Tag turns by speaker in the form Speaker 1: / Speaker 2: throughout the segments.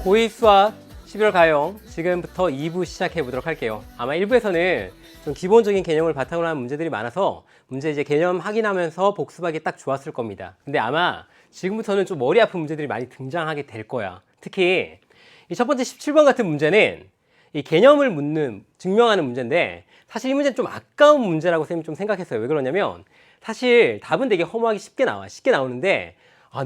Speaker 1: 고2 수학 11월 가용 지금부터 2부 시작해 보도록 할게요. 아마 1부에서는 좀 기본적인 개념을 바탕으로 한 문제들이 많아서 문제 이제 개념 확인하면서 복습하기 딱 좋았을 겁니다. 근데 아마 지금부터는 좀 머리 아픈 문제들이 많이 등장하게 될 거야. 특히 이 첫 번째 17번 같은 문제는 이 개념을 묻는, 증명하는 문제인데 사실 이 문제는 좀 아까운 문제라고 쌤이 좀 생각했어요. 왜 그러냐면 사실 답은 되게 허무하게 쉽게 나오는데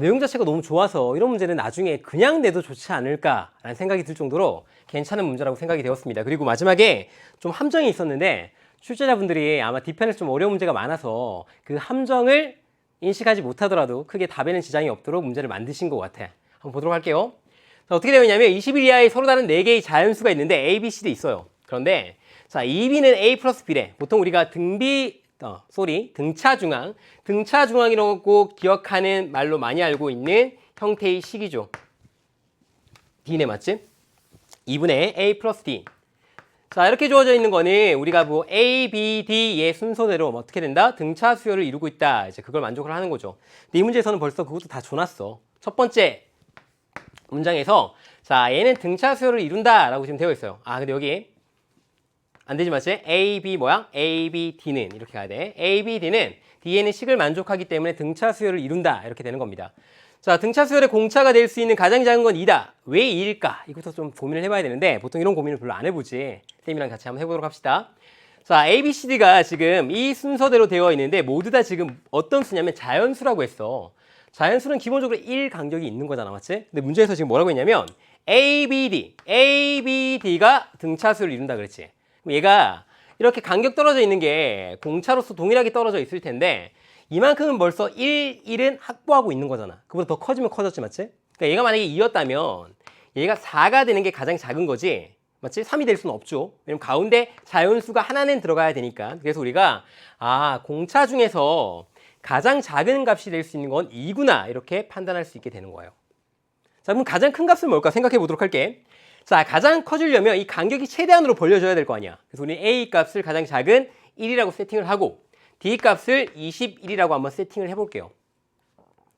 Speaker 1: 내용 자체가 너무 좋아서 이런 문제는 나중에 그냥 내도 좋지 않을까라는 생각이 들 정도로 괜찮은 문제라고 생각이 되었습니다. 그리고 마지막에 좀 함정이 있었는데 출제자분들이 아마 뒷편에서 좀 어려운 문제가 많아서 그 함정을 인식하지 못하더라도 크게 답에는 지장이 없도록 문제를 만드신 것 같아. 한번 보도록 할게요. 자, 어떻게 되어 있냐면 20일 이하의 서로 다른 4개의 자연수가 있는데 A, B, C도 있어요. 그런데 자, 2B는 A 플러스 B래. 보통 우리가 등차중앙이라고 기억하는 말로 많이 알고 있는 형태의 식이죠. D네, 맞지? 2분의 A 플러스 D. 자, 이렇게 주어져 있는 거는 우리가 뭐 A, B, D의 순서대로 어떻게 된다? 등차 수열을 이루고 있다. 이제 그걸 만족을 하는 거죠. 근데 이 문제에서는 벌써 그것도 다 줘놨어. 첫 번째 문장에서 자, 얘는 등차 수열을 이룬다 라고 지금 되어 있어요. 근데 여기 안 되지, 맞지? A, B 뭐야? A, B, D는 이렇게 가야 돼. A, B, D는 D에는 식을 만족하기 때문에 등차 수열을 이룬다 이렇게 되는 겁니다. 자, 등차 수열의 공차가 될 수 있는 가장 작은 건 2다. 왜 2일까? 이것도 좀 고민을 해봐야 되는데 보통 이런 고민을 별로 안 해보지. 쌤이랑 같이 한번 해보도록 합시다. 자, A, B, C, D가 지금 이 순서대로 되어 있는데 모두 다 지금 어떤 수냐면 자연수라고 했어. 자연수는 기본적으로 1 간격이 있는 거잖아, 맞지? 근데 문제에서 지금 뭐라고 했냐면 A, B, D가 등차 수열을 이룬다 그랬지. 얘가 이렇게 간격 떨어져 있는 게 공차로서 동일하게 떨어져 있을 텐데 이만큼은 벌써 1은 확보하고 있는 거잖아. 그보다 더 커지면 커졌지, 맞지? 그러니까 얘가 만약에 2였다면 얘가 4가 되는 게 가장 작은 거지, 맞지? 3이 될 수는 없죠. 왜냐면 가운데 자연수가 하나는 들어가야 되니까. 그래서 우리가 공차 중에서 가장 작은 값이 될 수 있는 건 2구나 이렇게 판단할 수 있게 되는 거예요. 자, 그럼 가장 큰 값은 뭘까 생각해 보도록 할게. 자, 가장 커지려면 이 간격이 최대한으로 벌려져야 될 거 아니야. 그래서 우리 A 값을 가장 작은 1이라고 세팅을 하고 D 값을 21이라고 한번 세팅을 해볼게요.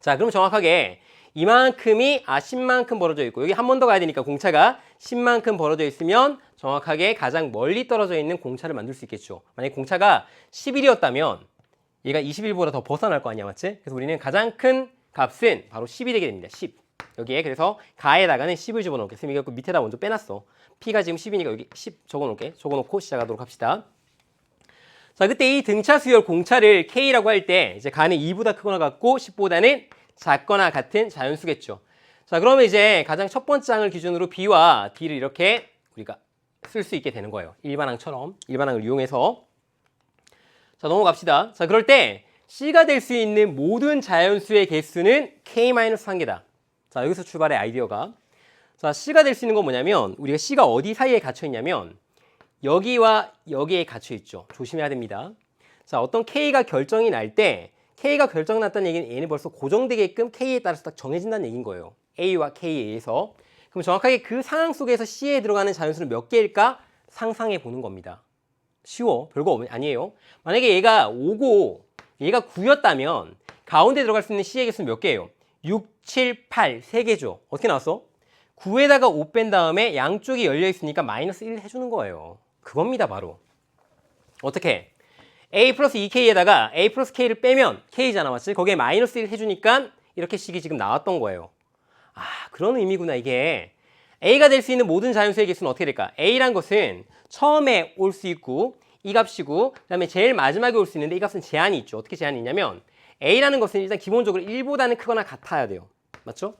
Speaker 1: 자, 그럼 정확하게 이만큼이 10만큼 벌어져 있고 여기 한 번 더 가야 되니까 공차가 10만큼 벌어져 있으면 정확하게 가장 멀리 떨어져 있는 공차를 만들 수 있겠죠. 만약에 공차가 11이었다면 얘가 21보다 더 벗어날 거 아니야, 맞지? 그래서 우리는 가장 큰 값은 바로 10이 되게 됩니다. 10. 여기에 그래서 가에다가는 10을 집어넣을게. 쌤이 이거 밑에다 먼저 빼놨어. P가 지금 10이니까 여기 10 적어놓을게. 적어놓고 시작하도록 합시다. 자, 그때 이 등차 수열 공차를 K라고 할 때 이제 가는 2보다 크거나 같고 10보다는 작거나 같은 자연수겠죠. 자, 그러면 이제 가장 첫 번째 항을 기준으로 B와 D를 이렇게 우리가 쓸 수 있게 되는 거예요. 일반항처럼 일반항을 이용해서. 자, 넘어갑시다. 자, 그럴 때 C가 될 수 있는 모든 자연수의 개수는 K-1개다. 자, 여기서 출발해 아이디어가. 자, C가 될 수 있는 건 뭐냐면 우리가 C가 어디 사이에 갇혀 있냐면 여기와 여기에 갇혀 있죠. 조심해야 됩니다. 자, 어떤 K가 결정이 날 때 K가 결정 났다는 얘기는 얘는 벌써 고정되게끔 K에 따라서 딱 정해진다는 얘기인 거예요. A와 K에 의해서. 그럼 정확하게 그 상황 속에서 C에 들어가는 자연수는 몇 개일까 상상해 보는 겁니다. 쉬워. 별거 아니에요. 만약에 얘가 5고 얘가 9였다면 가운데 들어갈 수 있는 C의 개수는 몇 개예요? 6, 7, 8, 3개죠. 어떻게 나왔어? 9에다가 5 뺀 다음에 양쪽이 열려 있으니까 마이너스 1 해주는 거예요. 그겁니다, 바로. 어떻게? A 플러스 2K에다가 A 플러스 K를 빼면 K잖아, 맞지? 거기에 마이너스 1 해주니까 이렇게 식이 지금 나왔던 거예요. 그런 의미구나, 이게. A가 될 수 있는 모든 자연수의 개수는 어떻게 될까? A란 것은 처음에 올 수 있고 이 값이고 그 다음에 제일 마지막에 올 수 있는데 이 값은 제한이 있죠. 어떻게 제한이 있냐면 A라는 것은 일단 기본적으로 1보다는 크거나 같아야 돼요. 맞죠?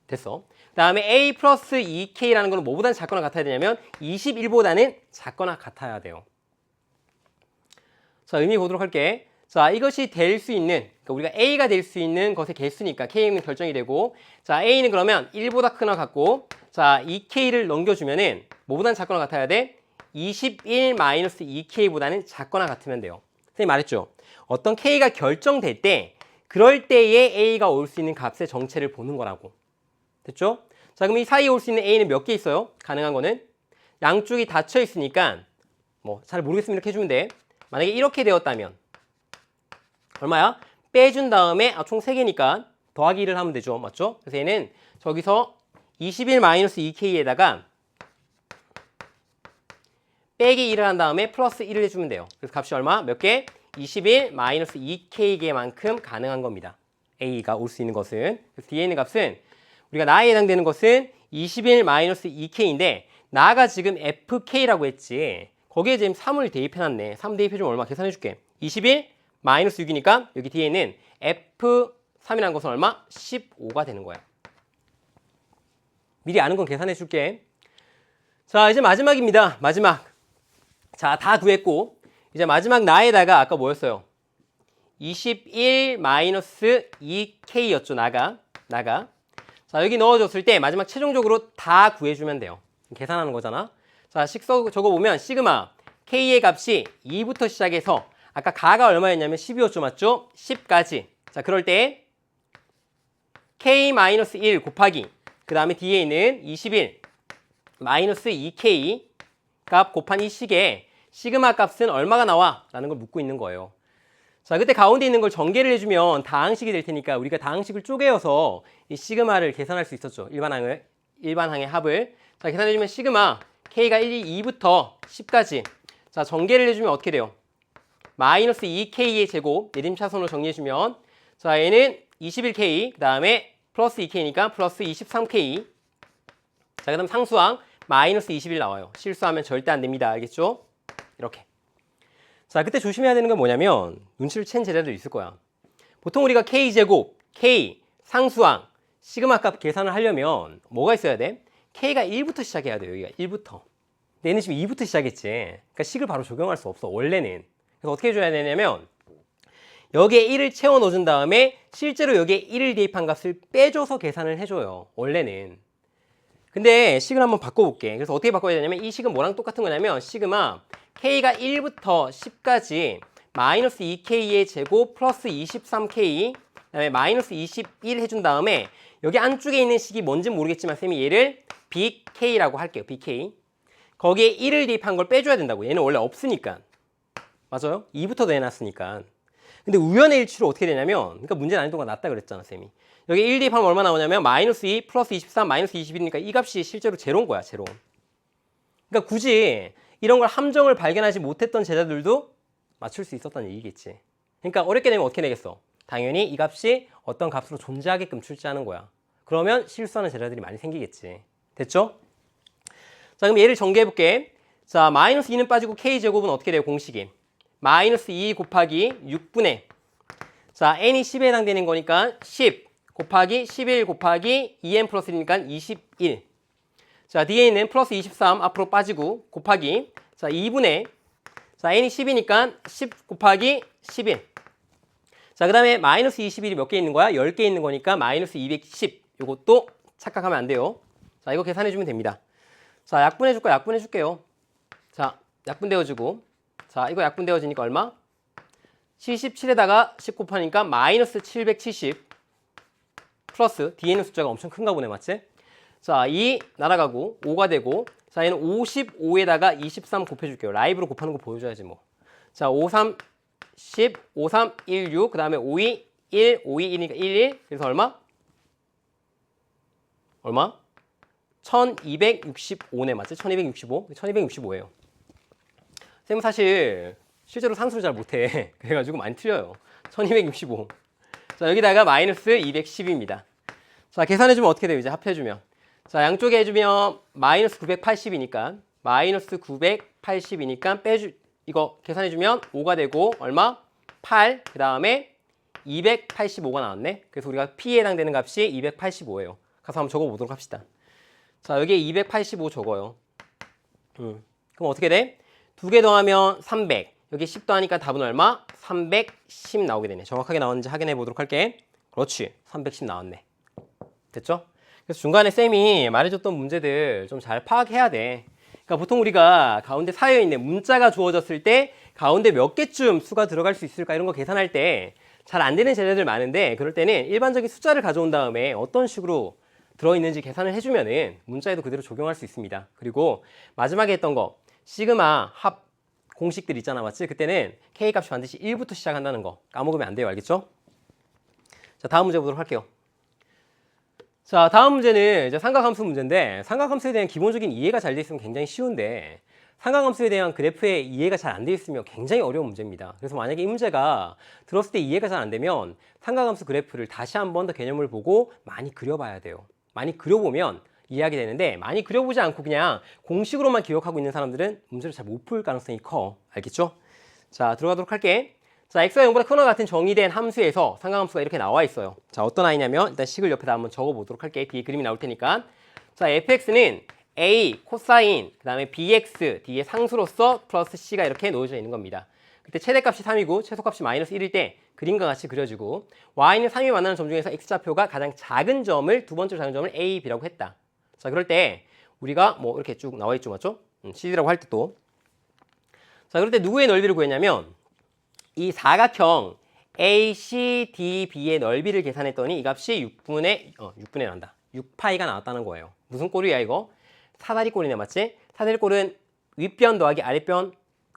Speaker 1: 됐어. 그 다음에 A 플러스 2K라는 거는 뭐보다는 작거나 같아야 되냐면 21보다는 작거나 같아야 돼요. 자, 의미 보도록 할게. 자, 이것이 될 수 있는, 그러니까 우리가 A가 될 수 있는 것의 개수니까 K는 결정이 되고, 자, A는 그러면 1보다 크거나 같고, 자, 2K를 넘겨주면은 뭐보다는 작거나 같아야 돼? 21-2K보다는 작거나 같으면 돼요. 선생님 말했죠? 어떤 K가 결정될 때 그럴 때에 A가 올 수 있는 값의 정체를 보는 거라고. 됐죠? 자, 그럼 이 사이에 올 수 있는 A는 몇 개 있어요? 가능한 거는 양쪽이 닫혀 있으니까 뭐 잘 모르겠으면 이렇게 해주면 돼. 만약에 이렇게 되었다면 얼마야? 빼준 다음에 총 3개니까 더하기 1을 하면 되죠. 맞죠? 그래서 얘는 저기서 21-2k에다가 빼기 1을 한 다음에 플러스 1을 해주면 돼요. 그래서 값이 얼마? 몇 개? 21-2k개만큼 가능한 겁니다. A가 올 수 있는 것은. 그래서 뒤에 있는 값은 우리가 나에 해당되는 것은 21-2k인데 나가 지금 FK라고 했지. 거기에 지금 3을 대입해놨네. 3 대입해주면 얼마? 계산해줄게. 21-6이니까 여기 뒤에는 F3이라는 것은 얼마? 15가 되는 거야. 미리 아는 건 계산해줄게. 자, 이제 마지막입니다. 마지막. 자, 다 구했고 이제 마지막 나에다가 아까 뭐였어요? 21-2k였죠. 나가. 자, 여기 넣어줬을 때 마지막 최종적으로 다 구해주면 돼요. 계산하는 거잖아. 자, 적어보면 시그마 K의 값이 2부터 시작해서 아까 가가 얼마였냐면 10이었죠. 맞죠? 10까지. 자, 그럴 때 K-1 곱하기 그 다음에 뒤에 있는 21-2K 값 곱한 이 식에 시그마 값은 얼마가 나와? 라는 걸 묻고 있는 거예요. 자, 그때 가운데 있는 걸 전개를 해주면 다항식이 될 테니까 우리가 다항식을 쪼개어서 이 시그마를 계산할 수 있었죠. 일반항의 합을. 자, 계산해주면 시그마 K가 1, 2, 2부터 10까지. 자, 전개를 해주면 어떻게 돼요? 마이너스 2K의 제곱 내림차순으로 정리해주면 자, 얘는 21K 그 다음에 플러스 2K니까 플러스 23K. 자, 그 다음 상수항 마이너스 21 나와요. 실수하면 절대 안 됩니다. 알겠죠? 이렇게. 자, 그때 조심해야 되는 건 뭐냐면 눈치를 챈 제자들이 있을 거야. 보통 우리가 K제곱, K, 상수항, 시그마 값 계산을 하려면 뭐가 있어야 돼? K가 1부터 시작해야 돼요. 여기가 1부터. 근데 얘는 지금 2부터 시작했지. 그러니까 식을 바로 적용할 수 없어. 원래는. 그래서 어떻게 해줘야 되냐면 여기에 1을 채워 넣어준 다음에 실제로 여기에 1을 대입한 값을 빼줘서 계산을 해줘요. 원래는. 근데 식을 한번 바꿔볼게. 그래서 어떻게 바꿔야 되냐면 이 식은 뭐랑 똑같은 거냐면 시그마 K가 1부터 10까지 마이너스 2K의 제곱 플러스 23K 그다음에 마이너스 21 해준 다음에 여기 안쪽에 있는 식이 뭔지는 모르겠지만 쌤이 얘를 BK라고 할게요. BK. 거기에 1을 대입한 걸 빼줘야 된다고. 얘는 원래 없으니까. 맞아요? 2부터 내놨으니까. 근데 우연의 일치로 어떻게 되냐면 그러니까 문제 난이도가 낮다 그랬잖아 쌤이. 여기 1 대입하면 얼마 나오냐면 마이너스 2 플러스 23 마이너스 21이니까 이 값이 실제로 제로인 거야. 제로. 그러니까 굳이 이런 걸 함정을 발견하지 못했던 제자들도 맞출 수 있었다는 얘기겠지. 그러니까 어렵게 되면 어떻게 되겠어? 당연히 이 값이 어떤 값으로 존재하게끔 출제하는 거야. 그러면 실수하는 제자들이 많이 생기겠지. 됐죠? 자, 그럼 얘를 전개해볼게. 자, 마이너스 2는 빠지고 K제곱은 어떻게 돼요? 공식이. 마이너스 2 곱하기 6분의 자, n이 10에 해당되는 거니까 10 곱하기 11 곱하기 2n 플러스 1이니까 21. 자, 뒤에 있는 플러스 23 앞으로 빠지고 곱하기 자, 2분의 자, n이 10이니까 10 곱하기 11. 자, 그 다음에 마이너스 21이 몇 개 있는 거야? 10개 있는 거니까 마이너스 210. 요것도 착각하면 안 돼요. 자, 이거 계산해주면 됩니다. 자, 약분해줄 거 약분해줄게요. 자, 약분되어지고 자, 이거 약분되어지니까 얼마? 77에다가 10 곱하니까 마이너스 770 플러스 뒤에 있는 숫자가 엄청 큰가 보네. 맞지? 자, 2 날아가고 5가 되고 자, 얘는 55에다가 23 곱해줄게요. 라이브로 곱하는 거 보여줘야지 뭐. 자, 5, 3, 10, 5, 3, 1, 6 그 다음에 5, 2, 1, 5, 2, 1이니까 1, 1 그래서 얼마? 얼마? 1265네. 맞지? 1265? 1265예요. 쌤은 사실 실제로 상수를 잘 못해. 그래가지고 많이 틀려요. 1265. 자, 여기다가 마이너스 210입니다. 자, 계산해주면 어떻게 돼요? 이제 합해주면. 자, 양쪽에 해주면 마이너스 980이니까 마이너스 980이니까 이거 계산해주면 5가 되고 얼마? 8. 그 다음에 285가 나왔네. 그래서 우리가 P에 해당되는 값이 285예요. 가서 한번 적어보도록 합시다. 자, 여기에 285 적어요. 그럼 어떻게 돼? 2개 더하면 300. 여기 10 더하니까 답은 얼마? 310 나오게 되네. 정확하게 나왔는지 확인해 보도록 할게. 그렇지. 310 나왔네. 됐죠? 그래서 중간에 쌤이 말해줬던 문제들 좀 잘 파악해야 돼. 그러니까 보통 우리가 가운데 사이에 문자가 주어졌을 때 가운데 몇 개쯤 수가 들어갈 수 있을까 이런 거 계산할 때 잘 안 되는 제자들 많은데 그럴 때는 일반적인 숫자를 가져온 다음에 어떤 식으로 들어있는지 계산을 해주면은 문자에도 그대로 적용할 수 있습니다. 그리고 마지막에 했던 거 시그마 합 공식들 있잖아, 맞지? 그때는 K 값이 반드시 1부터 시작한다는 거 까먹으면 안 돼요, 알겠죠? 자, 다음 문제 보도록 할게요. 자, 다음 문제는 이제 삼각함수 문제인데, 삼각함수에 대한 기본적인 이해가 잘 돼 있으면 굉장히 쉬운데, 삼각함수에 대한 그래프의 이해가 잘 안 돼 있으면 굉장히 어려운 문제입니다. 그래서 만약에 이 문제가 들었을 때 이해가 잘 안 되면 삼각함수 그래프를 다시 한 번 더 개념을 보고 많이 그려봐야 돼요. 많이 그려보면 이해하게 되는데, 많이 그려보지 않고 그냥 공식으로만 기억하고 있는 사람들은 문제를 잘 못 풀 가능성이 커. 알겠죠? 자, 들어가도록 할게. 자, x가 0보다 크거나 같은 정의된 함수에서 삼각함수가 이렇게 나와 있어요. 자, 어떤 아이냐면 일단 식을 옆에다 한번 적어보도록 할게. 뒤에 그림이 나올 테니까. 자, fx는 a 코사인 그 다음에 bx 뒤에 상수로서 플러스 c가 이렇게 놓여져 있는 겁니다. 그때 최대값이 3이고 최소값이 마이너스 1일 때 그림과 같이 그려지고 y는 3이 만나는 점 중에서 x좌표가 가장 작은 점을 두 번째로 작은 점을 a, b라고 했다. 자, 그럴 때 우리가 뭐 이렇게 쭉 나와 있죠, 맞죠? cd라고 할 때 또. 자, 그럴 때 누구의 넓이를 구했냐면 이 사각형 ACDB의 넓이를 계산했더니 이 값이 6분의 난다. 6파이가 나왔다는 거예요. 무슨 꼴이야 이거? 사다리 꼴이네, 맞지? 사다리 꼴은 윗변 더하기 아랫변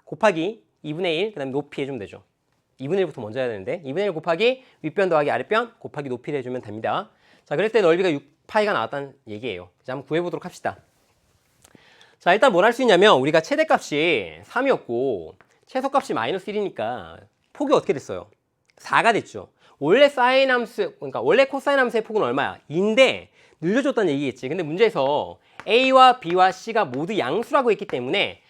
Speaker 1: 곱하기 2분의 1, 그 다음에 높이 해주면 되죠. 2분의 1부터 먼저 해야 되는데 2분의 1 곱하기 윗변 더하기 아랫변 곱하기 높이를 해주면 됩니다. 자, 그럴 때 넓이가 6파이가 나왔다는 얘기예요. 자, 한번 구해보도록 합시다. 자, 일단 뭘 할 수 있냐면 우리가 최대값이 3이었고 최소값이 마이너스 1이니까 폭이 어떻게 됐어요? 4가 됐죠. 원래 사인 함수, 그러니까 원래 코사인 함수의 폭은 얼마야? 2인데 늘려줬다는 얘기겠지. 근데 문제에서 A와 B와 C가 모두 양수라고 했기 때문에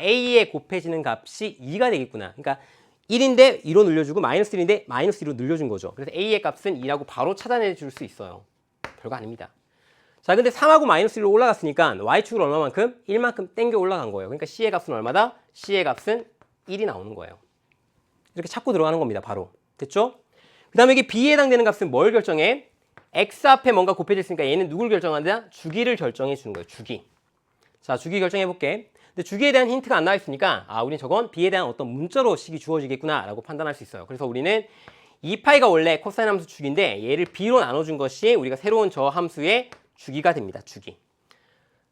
Speaker 1: A에 곱해지는 값이 2가 되겠구나. 그러니까 1인데 2로 늘려주고 마이너스 1인데 마이너스 2로 늘려준 거죠. 그래서 A의 값은 2라고 바로 찾아내 줄 수 있어요. 별거 아닙니다. 자, 근데 3하고 마이너스 1로 올라갔으니까 Y축을 얼마만큼? 1만큼 땡겨 올라간 거예요. 그러니까 C의 값은 얼마다? C의 값은 1이 나오는 거예요. 이렇게 찾고 들어가는 겁니다. 바로. 됐죠? 그 다음에 여기 B에 해당되는 값은 뭘 결정해? X 앞에 뭔가 곱해졌으니까 얘는 누굴 결정한다? 주기를 결정해 주는 거예요. 주기. 자, 주기 결정해 볼게. 근데 주기에 대한 힌트가 안 나와 있으니까 우리는 저건 B에 대한 어떤 문자로 식이 주어지겠구나 라고 판단할 수 있어요. 그래서 우리는 2파이가 원래 코사인 함수 주기인데 얘를 B로 나눠준 것이 우리가 새로운 저 함수의 주기가 됩니다. 주기.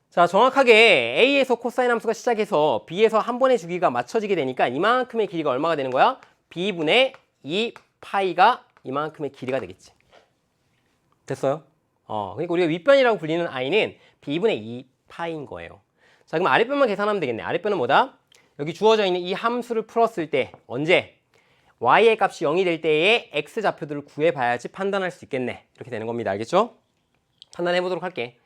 Speaker 1: 자, 정확하게 A에서 코사인 함수가 시작해서 B에서 한 번의 주기가 맞춰지게 되니까 이만큼의 길이가 얼마가 되는 거야? B분의 2파이가 이만큼의 길이가 되겠지. 됐어요? 그러니까 우리가 윗변이라고 불리는 i는 B분의 2파이인 거예요. 자, 그럼 아랫변만 계산하면 되겠네. 아랫변은 뭐다? 여기 주어져 있는 이 함수를 풀었을 때 언제? y의 값이 0이 될 때의 x 좌표들을 구해봐야지 판단할 수 있겠네. 이렇게 되는 겁니다. 알겠죠? 판단해보도록 할게.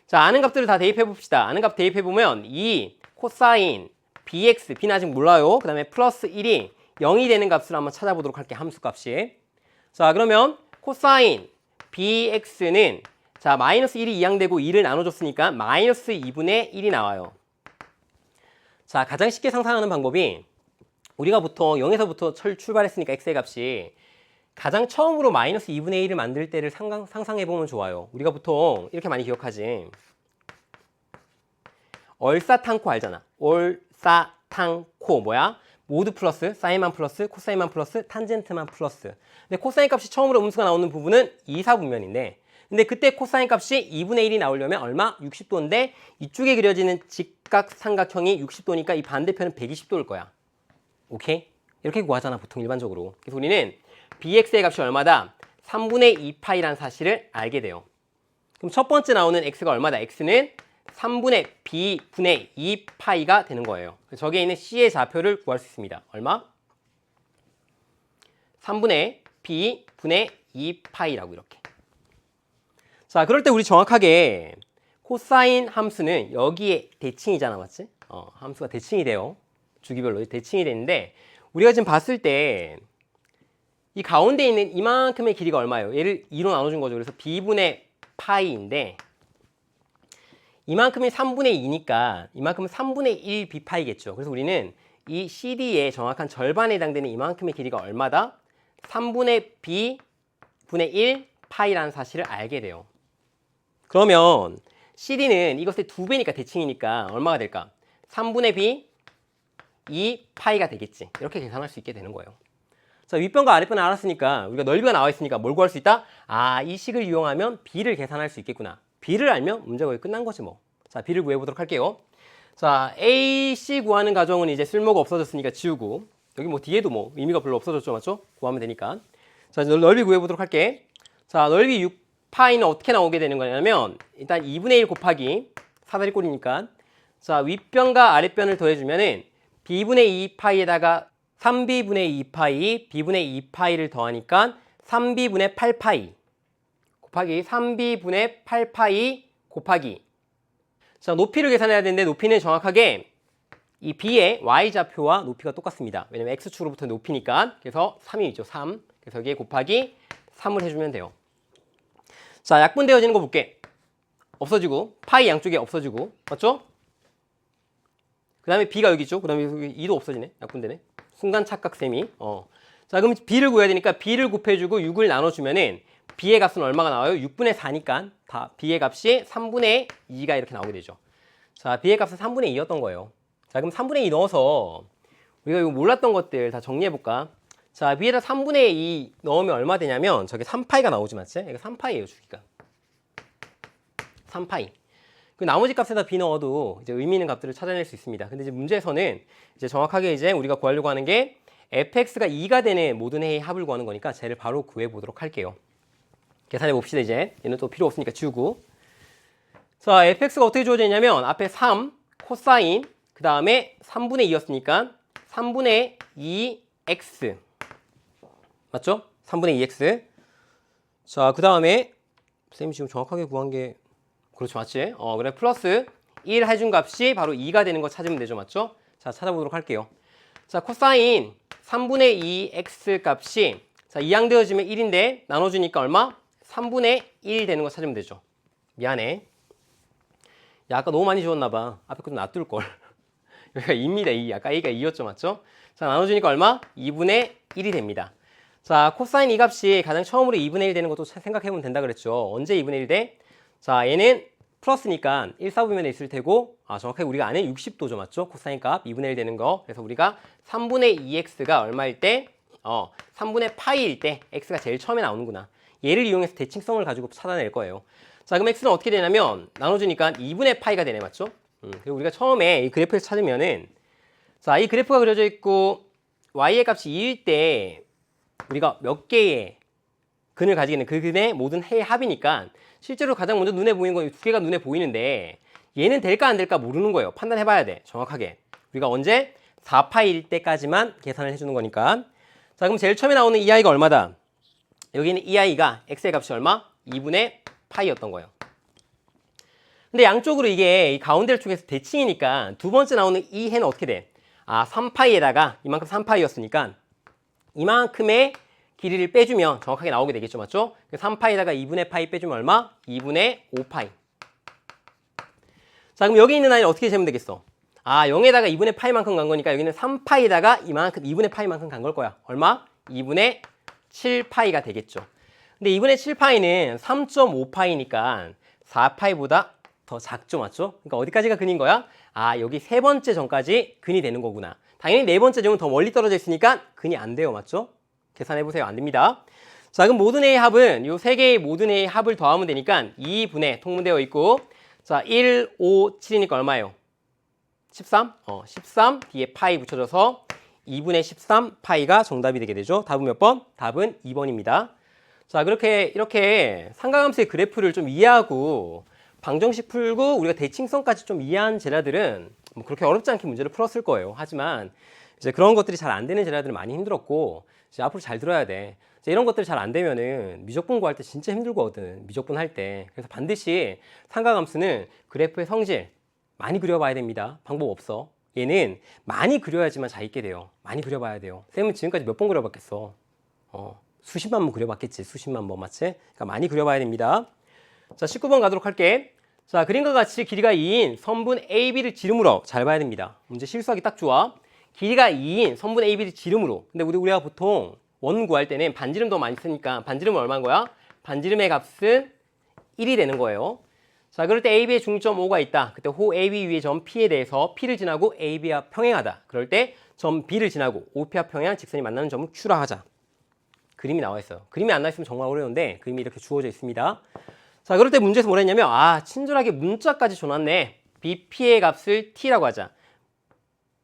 Speaker 1: 자, 아는 값들을 다 대입해 봅시다. 아는 값 대입해 보면 이 코사인 bx, b는 아직 몰라요. 그 다음에 플러스 1이 0이 되는 값을 한번 찾아보도록 할게. 함수 값이. 자, 그러면 코사인 bx는 자, 마이너스 1이 이항되고 2를 나눠줬으니까 마이너스 2분의 1이 나와요. 자, 가장 쉽게 상상하는 방법이 우리가 보통 0에서부터 출발했으니까 x의 값이 가장 처음으로 마이너스 2분의 1을 만들 때를 상상해보면 좋아요. 우리가 보통 이렇게 많이 기억하지. 얼사탕코 알잖아. 얼사탕코 뭐야? 모두 플러스, 사인만 플러스, 코사인만 플러스, 탄젠트만 플러스. 근데 코사인 값이 처음으로 음수가 나오는 부분은 이사분면인데 근데 그때 코사인 값이 2분의 1이 나오려면 얼마? 60도인데 이쪽에 그려지는 직각삼각형이 60도니까 이 반대편은 120도일 거야. 오케이? 이렇게 구하잖아 보통 일반적으로. 그래서 우리는 bx의 값이 얼마다? 3분의 2파이라는 사실을 알게 돼요. 그럼 첫 번째 나오는 x가 얼마다? x는 3분의 b분의 2파이가 되는 거예요. 그래서 저기에 있는 c의 좌표를 구할 수 있습니다. 얼마? 3분의 b분의 2파이라고 이렇게. 자, 그럴 때 우리 정확하게 코사인 함수는 여기에 대칭이잖아, 맞지? 함수가 대칭이 돼요. 주기별로 대칭이 되는데 우리가 지금 봤을 때 이 가운데 있는 이만큼의 길이가 얼마예요? 얘를 2로 나눠준 거죠. 그래서 b분의 파이인데 이만큼이 3분의 2니까 이만큼은 3분의 1 b파이겠죠. 그래서 우리는 이 CD의 정확한 절반에 해당되는 이만큼의 길이가 얼마다? 3분의 b분의 1 파이라는 사실을 알게 돼요. 그러면 CD는 이것의 2배니까 대칭이니까 얼마가 될까? 3분의 b 2파이가 되겠지. 이렇게 계산할 수 있게 되는 거예요. 자, 윗변과 아랫변을 알았으니까 우리가 넓이가 나와 있으니까 뭘 구할 수 있다? 이 식을 이용하면 b를 계산할 수 있겠구나. b를 알면 문제가 거의 끝난 거지 뭐. 자, b를 구해보도록 할게요. 자, AC 구하는 가정은 이제 쓸모가 없어졌으니까 지우고, 여기 뭐 뒤에도 뭐 의미가 별로 없어졌죠, 맞죠? 구하면 되니까. 자, 넓이 구해보도록 할게. 자, 넓이 6파이는 어떻게 나오게 되는 거냐면, 일단 2분의 1 곱하기 사다리 꼴이니까, 자, 윗변과 아랫변을 더해주면은 b분의 2파이에다가 3b분의 2파이, b분의 2파이를 더하니까 3b분의 8파이 곱하기 3b분의 8파이 곱하기. 자, 높이를 계산해야 되는데 높이는 정확하게 이 b의 y좌표와 높이가 똑같습니다. 왜냐면 x축으로부터 높이니까. 그래서 3이죠. 3. 그래서 여기에 곱하기 3을 해주면 돼요. 자, 약분되어지는 거 볼게. 없어지고 파이 양쪽에 없어지고, 맞죠? 그 다음에 b가 여기 있죠. 그 다음에 여기 2도 없어지네. 약분되네. 순간 착각셈이. 자, 그럼 b를 구해야 되니까 b를 곱해주고 6을 나눠주면은 b의 값은 얼마가 나와요? 6분의 4니까 다 b의 값이 3분의 2가 이렇게 나오게 되죠. 자, b의 값은 3분의 2였던 거예요. 자, 그럼 3분의 2 넣어서 우리가 이거 몰랐던 것들 다 정리해볼까? 자, b에다 3분의 2 넣으면 얼마 되냐면 저게 3파이가 나오지, 맞지? 이거 3파이예요, 주기가. 3파이. 그 나머지 값에다 b 넣어도 이제 의미 있는 값들을 찾아낼 수 있습니다. 근데 이제 문제에서는 이제 정확하게 이제 우리가 구하려고 하는 게 fx가 2가 되는 모든 해의 합을 구하는 거니까 쟤를 바로 구해보도록 할게요. 계산해 봅시다. 이제 얘는 또 필요 없으니까 지우고. 자, fx가 어떻게 주어져 있냐면 앞에 3 코사인, 그 다음에 3분의 2였으니까 3분의 2x 맞죠? 3분의 2x. 자, 그 다음에 쌤이 지금 정확하게 구한 게 그렇죠, 맞지? 그래, 플러스 1 해준 값이 바로 2가 되는 거 찾으면 되죠, 맞죠? 자, 찾아보도록 할게요. 자, 코사인 3분의 2x 값이 자, 이항되어지면 1인데 나눠주니까 얼마? 3분의 1 되는 거 찾으면 되죠. 미안해. 야, 아까 너무 많이 지웠나 봐. 앞에 거 좀 놔둘걸. 여기가 2입니다, 2. 아까 a가 2였죠, 맞죠? 자, 나눠주니까 얼마? 2분의 1이 됩니다. 자, 코사인 이 값이 가장 처음으로 2분의 1 되는 것도 생각해보면 된다 그랬죠. 언제 2분의 1 돼? 자, 얘는 플러스니까 1, 4분면에 있을 테고, 정확하게 우리가 아는 60도죠, 맞죠? 코사인 값 2분의 1 되는 거. 그래서 우리가 3분의 2x가 얼마일 때? 3분의 파이일 때 x가 제일 처음에 나오는구나. 얘를 이용해서 대칭성을 가지고 찾아낼 거예요. 자, 그럼 x는 어떻게 되냐면 나눠주니까 2분의 파이가 되네, 맞죠? 그리고 우리가 처음에 이 그래프에서 찾으면은 자, 이 그래프가 그려져 있고 y의 값이 2일 때 우리가 몇 개의 근을 가지게 있는 그 근의 모든 해의 합이니까 실제로 가장 먼저 눈에 보이는 건 이 두 개가 눈에 보이는데 얘는 될까 안 될까 모르는 거예요. 판단해봐야 돼, 정확하게. 우리가 언제 4파일 때까지만 계산을 해주는 거니까. 자, 그럼 제일 처음에 나오는 이 i가 얼마다? 여기는 이 i가 x의 값이 얼마? 2분의 파이였던 거예요. 근데 양쪽으로 이게 이 가운데를 쪽에서 대칭이니까 두 번째 나오는 이 해는 어떻게 돼? 3파이에다가 이만큼 3파이였으니까 이만큼의 길이를 빼주면 정확하게 나오게 되겠죠, 맞죠? 3파이에다가 2분의 파이 빼주면 얼마? 2분의 5파이. 자, 그럼 여기 있는 아이는 어떻게 재면 되겠어? 0에다가 2분의 파이만큼 간 거니까 여기는 3파이에다가 이만큼 2분의 파이만큼 간 걸 거야. 얼마? 2분의 7파이가 되겠죠. 근데 2분의 7파이는 3.5파이니까 4파이보다 더 작죠, 맞죠? 그러니까 어디까지가 근인 거야? 여기 세 번째 점까지 근이 되는 거구나. 당연히 네 번째 점은 더 멀리 떨어져 있으니까 근이 안 돼요, 맞죠? 계산해보세요. 안 됩니다. 자, 그럼 모든 A의 합은 이 세 개의 모든 A의 합을 더하면 되니까 2분의 통분되어 있고, 자, 1, 5, 7이니까 얼마예요? 13? 13 뒤에 파이 붙여줘서 2분의 13 파이가 정답이 되게 되죠. 답은 몇 번? 답은 2번입니다. 자, 이렇게 삼각함수의 그래프를 좀 이해하고 방정식 풀고 우리가 대칭성까지 좀 이해한 제자들은 뭐 그렇게 어렵지 않게 문제를 풀었을 거예요. 하지만 이제 그런 것들이 잘 안 되는 제자들은 많이 힘들었고 이제 앞으로 잘 들어야 돼. 이제 이런 것들이 잘 안 되면은 미적분 구할 때 진짜 힘들거든. 미적분 할 때. 그래서 반드시 삼각함수는 그래프의 성질 많이 그려봐야 됩니다. 방법 없어. 얘는 많이 그려야지만 잘 있게 돼요. 많이 그려봐야 돼요. 쌤은 지금까지 몇 번 그려봤겠어? 수십만 번 그려봤겠지. 수십만 번, 맞지? 그러니까 많이 그려봐야 됩니다. 자, 19번 가도록 할게. 자, 그림과 같이 길이가 2인 선분 AB를 지름으로. 잘 봐야 됩니다. 문제 실수하기 딱 좋아. 길이가 2인 선분 AB를 지름으로. 근데 우리가 보통 원 구할 때는 반지름 더 많이 쓰니까 반지름은 얼마인 거야? 반지름의 값은 1이 되는 거예요. 자, 그럴 때 AB의 중점 O가 있다. 그때 호 AB 위의 점 P에 대해서 P를 지나고 AB와 평행하다. 그럴 때 점 B를 지나고 OP와 평행한 직선이 만나는 점을 Q라 하자. 그림이 나와 있어요. 그림이 안 나와 있으면 정말 어려운데 그림이 이렇게 주어져 있습니다. 자, 그럴 때 문제에서 뭐라 했냐면 친절하게 문자까지 줘놨네. BP의 값을 t라고 하자.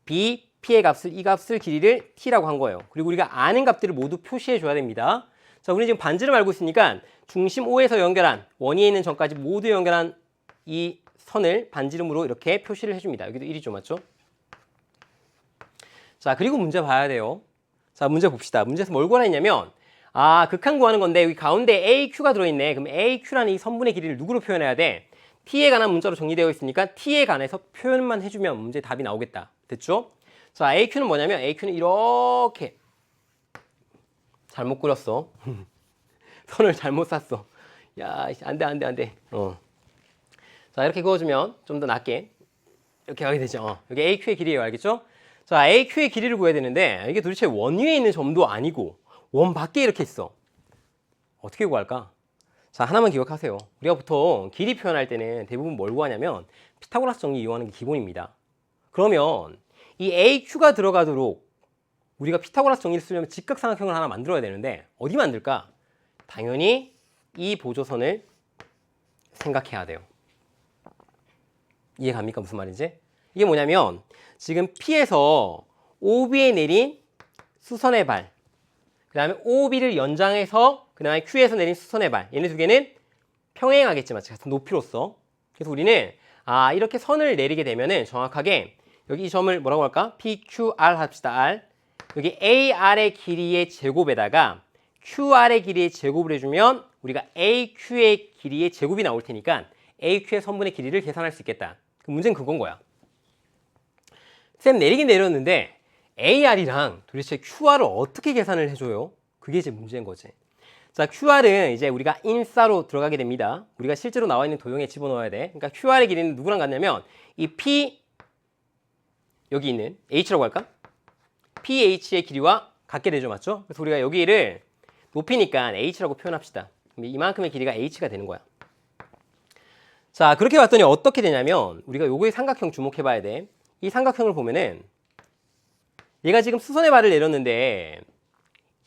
Speaker 1: BP의 값을 이 값을 길이를 t라고 한 거예요. 그리고 우리가 아는 값들을 모두 표시해 줘야 됩니다. 자, 우리는 지금 반지름 알고 있으니까 중심 O에서 연결한 원위에 있는 점까지 모두 연결한 이 선을 반지름으로 이렇게 표시를 해줍니다. 여기도 1이죠, 맞죠? 자, 그리고 문제 봐야 돼요. 자, 문제 봅시다. 문제에서 뭘 구하라 했냐면 극한 구하는 건데 여기 가운데 AQ가 들어있네. 그럼 AQ라는 이 선분의 길이를 누구로 표현해야 돼? T에 관한 문자로 정리되어 있으니까 T에 관해서 표현만 해주면 문제 답이 나오겠다. 됐죠? 자, AQ는 뭐냐면 AQ는 이렇게 잘못 그렸어. 선을 잘못 쐈어. 야, 안 돼. 자, 이렇게 그어주면 좀 더 낫게 이렇게 가게 되죠. 여기 AQ의 길이에요. 알겠죠? 자, AQ의 길이를 구해야 되는데 이게 도대체 원 위에 있는 점도 아니고 원 밖에 이렇게 있어. 어떻게 구할까? 자, 하나만 기억하세요. 우리가 보통 길이 표현할 때는 대부분 뭘 구하냐면 피타고라스 정리 이용하는 게 기본입니다. 그러면 이 AQ가 들어가도록 우리가 피타고라스 정리를 쓰려면 직각삼각형을 하나 만들어야 되는데 어디 만들까? 당연히 이 보조선을 생각해야 돼요. 이해 갑니까? 무슨 말인지? 이게 뭐냐면 지금 P에서 OB에 내린 수선의 발, 그 다음에 OB를 연장해서 그 다음에 Q에서 내린 수선의 발, 얘네 두 개는 평행하겠지, 맞지? 같은 높이로서. 그래서 우리는 이렇게 선을 내리게 되면은 정확하게 여기 이 점을 뭐라고 할까? PQR 합시다. R. 여기 AR의 길이의 제곱에다가 QR의 길이의 제곱을 해주면 우리가 AQ의 길이의 제곱이 나올 테니까 AQ의 선분의 길이를 계산할 수 있겠다. 그 문제는 그건 거야. 쌤 내리긴 내렸는데 AR이랑 도대체 QR을 어떻게 계산을 해줘요? 그게 이제 문제인 거지. 자, QR은 이제 우리가 인싸로 들어가게 됩니다. 우리가 실제로 나와 있는 도형에 집어넣어야 돼. 그러니까 QR의 길이는 누구랑 같냐면 이 P 여기 있는 H라고 할까? PH의 길이와 같게 되죠, 맞죠? 그래서 우리가 여기를 높이니까 H라고 표현합시다. 이만큼의 길이가 H가 되는 거야. 자, 그렇게 봤더니 어떻게 되냐면 우리가 요거의 삼각형 주목해 봐야 돼. 이 삼각형을 보면은 얘가 지금 수선의 발을 내렸는데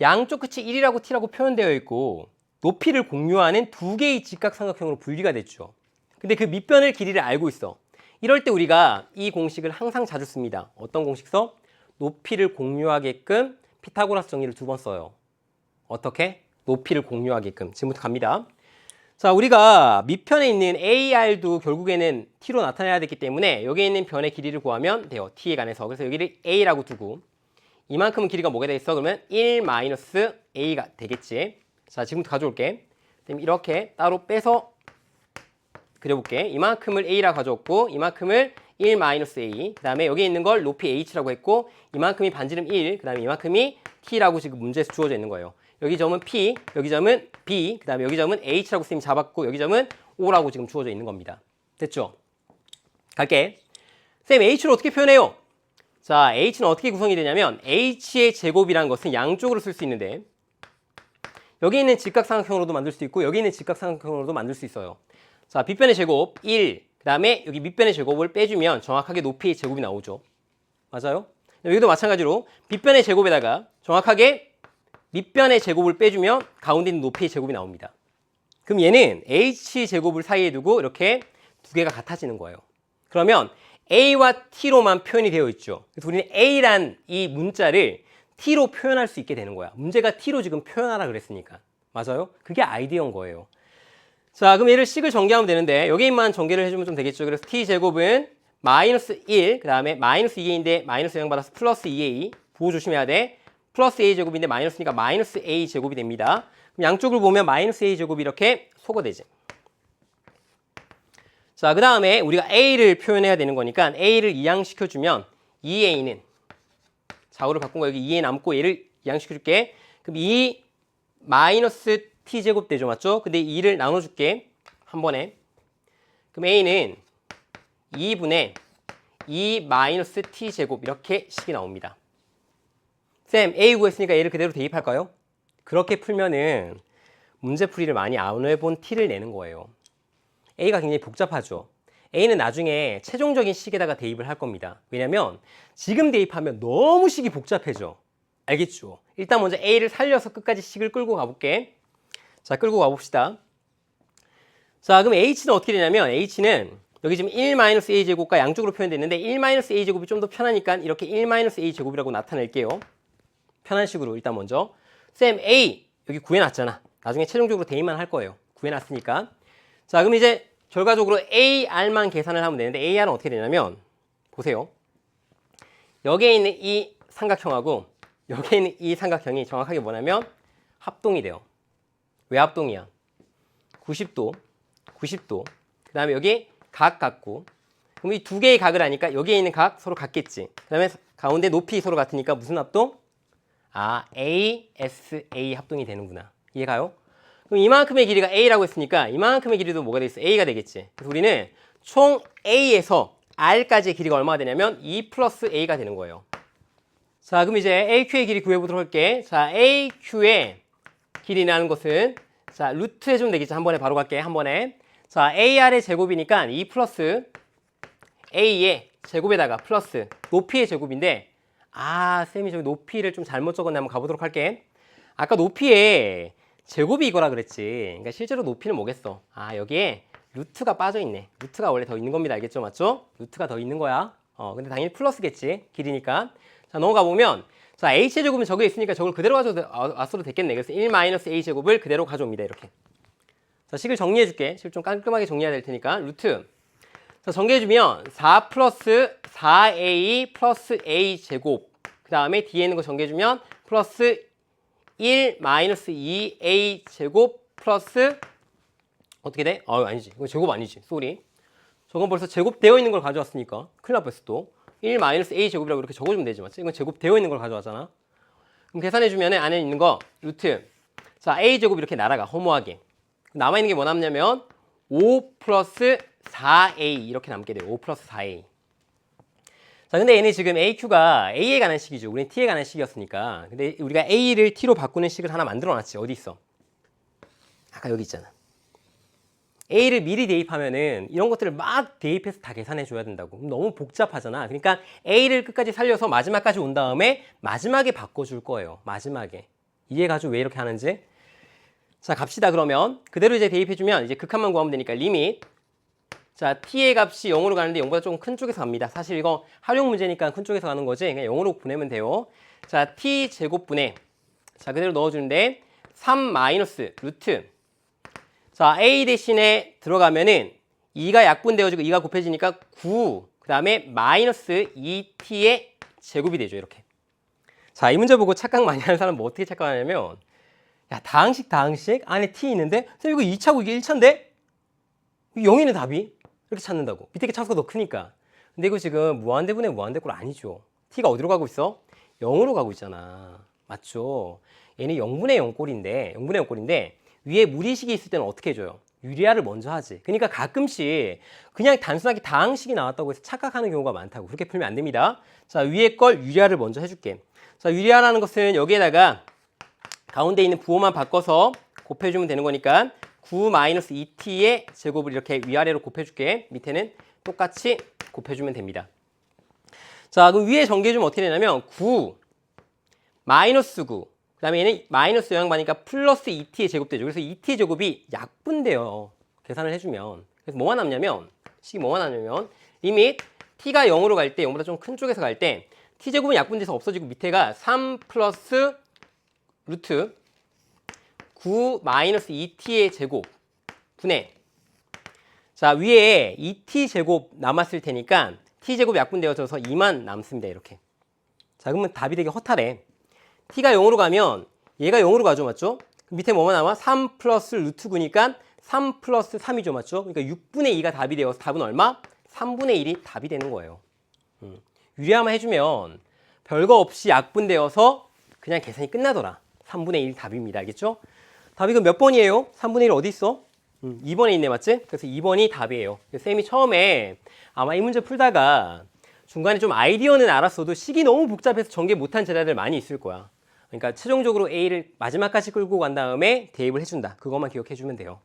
Speaker 1: 양쪽 끝이 1이라고 t라고 표현되어 있고 높이를 공유하는 두 개의 직각삼각형으로 분리가 됐죠. 근데 그 밑변의 길이를 알고 있어. 이럴 때 우리가 이 공식을 항상 자주 씁니다. 어떤 공식 써? 높이를 공유하게끔 피타고라스 정리를 2번 써요. 어떻게? 높이를 공유하게끔. 지금부터 갑니다. 자, 우리가 밑편에 있는 AR도 결국에는 t로 나타내야 되기 때문에 여기에 있는 변의 길이를 구하면 돼요. t에 관해서. 그래서 여기를 a라고 두고 이만큼은 길이가 뭐가 되겠어? 그러면 1-a가 되겠지. 자, 지금부터 가져올게. 그럼 이렇게 따로 빼서 그려볼게. 이만큼을 a라고 가져왔고 이만큼을 1-a, 그 다음에 여기 있는 걸 높이 h라고 했고 이만큼이 반지름 1, 그 다음에 이만큼이 t라고 지금 문제에서 주어져 있는 거예요. 여기 점은 p, 여기 점은 b, 그 다음에 여기 점은 h라고 쌤이 잡았고 여기 점은 o라고 지금 주어져 있는 겁니다. 됐죠? 갈게. 쌤, h를 어떻게 표현해요? 자, h는 어떻게 구성이 되냐면 h의 제곱이라는 것은 양쪽으로 쓸 수 있는데 여기 있는 직각삼각형으로도 만들 수 있고 여기 있는 직각삼각형으로도 만들 수 있어요. 자, 빗변의 제곱 1, 그 다음에 여기 밑변의 제곱을 빼주면 정확하게 높이의 제곱이 나오죠. 맞아요? 여기도 마찬가지로 빗변의 제곱에다가 정확하게 밑변의 제곱을 빼주면 가운데 있는 높이의 제곱이 나옵니다. 그럼 얘는 h제곱을 사이에 두고 이렇게 두 개가 같아지는 거예요. 그러면 a와 t로만 표현이 되어 있죠. 그래서 우리는 a란 이 문자를 t로 표현할 수 있게 되는 거야. 문제가 t로 지금 표현하라 그랬으니까. 맞아요? 그게 아이디어인 거예요. 자, 그럼 얘를 식을 전개하면 되는데 여기만 전개를 해주면 좀 되겠죠. 그래서 t제곱은 마이너스 1, 그 다음에 마이너스 2a인데 마이너스 영향 받아서 플러스 2a. 부호 조심해야 돼. 플러스 a제곱인데 마이너스니까 마이너스 a제곱이 됩니다. 그럼 양쪽을 보면 마이너스 a제곱이 이렇게 소거되지. 자, 그 다음에 우리가 a를 표현해야 되는 거니까 a를 이항시켜주면 2a는 좌우를 바꾼 거 여기 2a 남고 얘를 이항시켜줄게. 그럼 2 마이너스 t제곱 되죠, 맞죠? 근데 2를 나눠줄게 한 번에. 그럼 a는 2분의 2 마이너스 t제곱 이렇게 식이 나옵니다. 쌤, a 구했으니까 a를 그대로 대입할까요? 그렇게 풀면은 문제풀이를 많이 안 해본 t를 내는 거예요. a가 굉장히 복잡하죠. a는 나중에 최종적인 식에다가 대입을 할 겁니다. 왜냐면 지금 대입하면 너무 식이 복잡해져. 알겠죠? 일단 먼저 a를 살려서 끝까지 식을 끌고 가볼게. 자, 끌고 가봅시다. 자, 그럼 h는 어떻게 되냐면 h는 여기 지금 1-a제곱과 양쪽으로 표현됐는데 1-a제곱이 좀 더 편하니까 이렇게 1-a제곱이라고 나타낼게요. 편한 식으로 일단 먼저 쌤 a 여기 구해놨잖아. 나중에 최종적으로 대입만 할 거예요. 구해놨으니까. 자 그럼 이제 결과적으로 AR만 계산을 하면 되는데 AR은 어떻게 되냐면 보세요. 여기에 있는 이 삼각형하고 여기에 있는 이 삼각형이 정확하게 뭐냐면 합동이 돼요. 왜 합동이야? 90도, 90도. 그 다음에 여기 각 같고 그럼 이 두 개의 각을 하니까 여기에 있는 각 서로 같겠지. 그 다음에 가운데 높이 서로 같으니까 무슨 합동? 아, ASA 합동이 되는구나. 이해가요? 그럼 이만큼의 길이가 A라고 했으니까 이만큼의 길이도 뭐가 되겠어? A가 되겠지. 그래서 우리는 총 A에서 R까지의 길이가 얼마가 되냐면 2 플러스 A가 되는 거예요. 자, 그럼 이제 AQ의 길이 구해보도록 할게. 자, AQ의 길이라는 것은 자, 루트 해주면 되겠지. 한 번에 바로 갈게. 한 번에. 자, AR의 제곱이니까 2 플러스 A의 제곱에다가 플러스 높이의 제곱인데 아, 쌤이 저기 높이를 좀 잘못 적었네. 한번 가보도록 할게. 아까 높이에 제곱이 이거라 그랬지. 그러니까 실제로 높이는 뭐겠어? 아, 여기에 루트가 빠져있네. 루트가 원래 더 있는 겁니다. 알겠죠? 맞죠? 루트가 더 있는 거야. 근데 당연히 플러스겠지. 길이니까. 자, 넘어가 보면 자, h제곱은 저기 있으니까 저걸 그대로 가져왔어도 됐겠네. 그래서 1-a제곱을 그대로 가져옵니다. 이렇게. 자, 식을 정리해 줄게. 식을 좀 깔끔하게 정리해야 될 테니까. 루트. 자, 정리해주면 4 플러스 4a 플러스 a제곱 그 다음에 뒤에 있는 거 정리해주면 플러스 1-2a 제곱 플러스 어떻게 돼? 아니지. 이거 제곱 아니지. 쏘리. 저건 벌써 제곱되어 있는 걸 가져왔으니까 큰일 날 뻔했어 또. 1-a 제곱이라고 이렇게 적어주면 되지 맞지? 이건 제곱되어 있는 걸 가져왔잖아. 그럼 계산해주면 안에 있는 거 루트 자 a 제곱 이렇게 날아가 허무하게. 남아있는 게 뭐 남냐면 5 플러스 4a 이렇게 남게 돼요. 5 플러스 4a. 자, 근데 얘는 지금 AQ가 A에 관한 식이죠. 우리는 T에 관한 식이었으니까. 근데 우리가 A를 T로 바꾸는 식을 하나 만들어놨지. 어디 있어? 아까 여기 있잖아. A를 미리 대입하면은 이런 것들을 막 대입해서 다 계산해줘야 된다고. 그럼 너무 복잡하잖아. 그러니까 A를 끝까지 살려서 마지막까지 온 다음에 마지막에 바꿔줄 거예요. 마지막에. 이해가지고 왜 이렇게 하는지. 자, 갑시다. 그러면 그대로 이제 대입해주면 이제 극한만 구하면 되니까 리밋. 자, t의 값이 0으로 가는데 0보다 조금 큰 쪽에서 갑니다. 사실 이거 활용 문제니까 큰 쪽에서 가는 거지. 그냥 0으로 보내면 돼요. 자, t 제곱분의 자, 그대로 넣어주는데 3 마이너스 루트 자, a 대신에 들어가면은 2가 약분되어지고 2가 곱해지니까 9 그 다음에 마이너스 2t의 제곱이 되죠. 이렇게. 자, 이 문제 보고 착각 많이 하는 사람 뭐 어떻게 착각하냐면 야, 다항식 안에 t 있는데 쌤 이거 2차고 이게 1차인데? 0이네 답이. 이렇게 찾는다고. 밑에 게 차수가 더 크니까. 근데 이거 지금 무한대분의 무한대꼴 아니죠. t가 어디로 가고 있어? 0으로 가고 있잖아. 맞죠? 얘는 0분의 0꼴인데 위에 무리식이 있을 때는 어떻게 해줘요? 유리화를 먼저 하지. 그러니까 가끔씩 그냥 단순하게 다항식이 나왔다고 해서 착각하는 경우가 많다고. 그렇게 풀면 안 됩니다. 자, 위에 걸 유리화를 먼저 해줄게. 자, 유리화라는 것은 여기에다가 가운데 있는 부호만 바꿔서 곱해주면 되는 거니까 9-2t의 제곱을 이렇게 위아래로 곱해줄게. 밑에는 똑같이 곱해주면 됩니다. 자, 그럼 위에 전개해주면 어떻게 되냐면 9, 마이너스 9, 그 다음에 얘는 마이너스 영향받으니까 플러스 2t의 제곱 되죠. 그래서 2t의 제곱이 약분돼요. 계산을 해주면. 그래서 뭐가 남냐면 식이 뭐가 남냐면 리밋 t가 0으로 갈 때 0보다 좀 큰 쪽에서 갈 때 t제곱은 약분돼서 없어지고 밑에가 3 플러스 루트 9-2t의 제곱 분의 자 위에 2t 제곱 남았을 테니까 t 제곱 약분되어져서 2만 남습니다. 이렇게. 자 그러면 답이 되게 허탈해. t가 0으로 가면 얘가 0으로 가죠. 맞죠? 그럼 밑에 뭐만 남아? 3 플러스 루트 9니까 3 플러스 3이죠. 맞죠? 그러니까 6분의 2가 답이 되어서 답은 얼마? 3분의 1이 답이 되는 거예요. 유리화만 해주면 별거 없이 약분되어서 그냥 계산이 끝나더라. 3분의 1 답입니다. 알겠죠? 답이 그럼 몇 번이에요? 3분의 1 어디 있어? 2번에 있네. 맞지? 그래서 2번이 답이에요. 쌤이 처음에 아마 이 문제 풀다가 중간에 좀 아이디어는 알았어도 식이 너무 복잡해서 전개 못한 제자들 많이 있을 거야. 그러니까 최종적으로 A를 마지막까지 끌고 간 다음에 대입을 해준다. 그것만 기억해주면 돼요.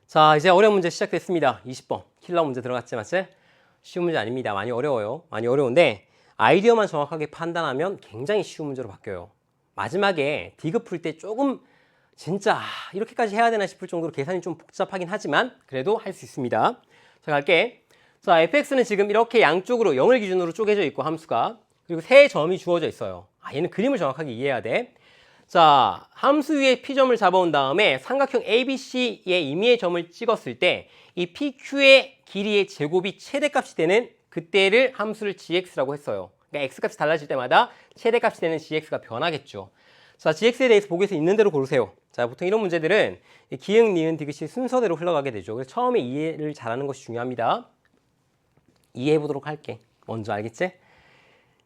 Speaker 1: 자, 이제 어려운 문제 시작됐습니다. 20번. 킬러 문제 들어갔지, 맞지? 쉬운 문제 아닙니다. 많이 어려워요. 많이 어려운데 아이디어만 정확하게 판단하면 굉장히 쉬운 문제로 바뀌어요. 마지막에 디귿 풀 때 조금 진짜 이렇게까지 해야 되나 싶을 정도로 계산이 좀 복잡하긴 하지만 그래도 할 수 있습니다. 자, 갈게. 자, fx는 지금 이렇게 양쪽으로 0을 기준으로 쪼개져 있고 함수가 그리고 세 점이 주어져 있어요. 얘는 그림을 정확하게 이해해야 돼. 자, 함수 위에 P점을 잡아온 다음에 삼각형 ABC의 임의의 점을 찍었을 때 이 PQ의 길이의 제곱이 최대값이 되는 그때를 함수를 gx라고 했어요. 그러니까 x값이 달라질 때마다 최대값이 되는 gx가 변하겠죠. 자, gx에 대해서 보기에서 있는 대로 고르세요. 자, 보통 이런 문제들은 기역, 니은, 디귿이 순서대로 흘러가게 되죠. 그래서 처음에 이해를 잘하는 것이 중요합니다. 이해해 보도록 할게. 먼저 알겠지?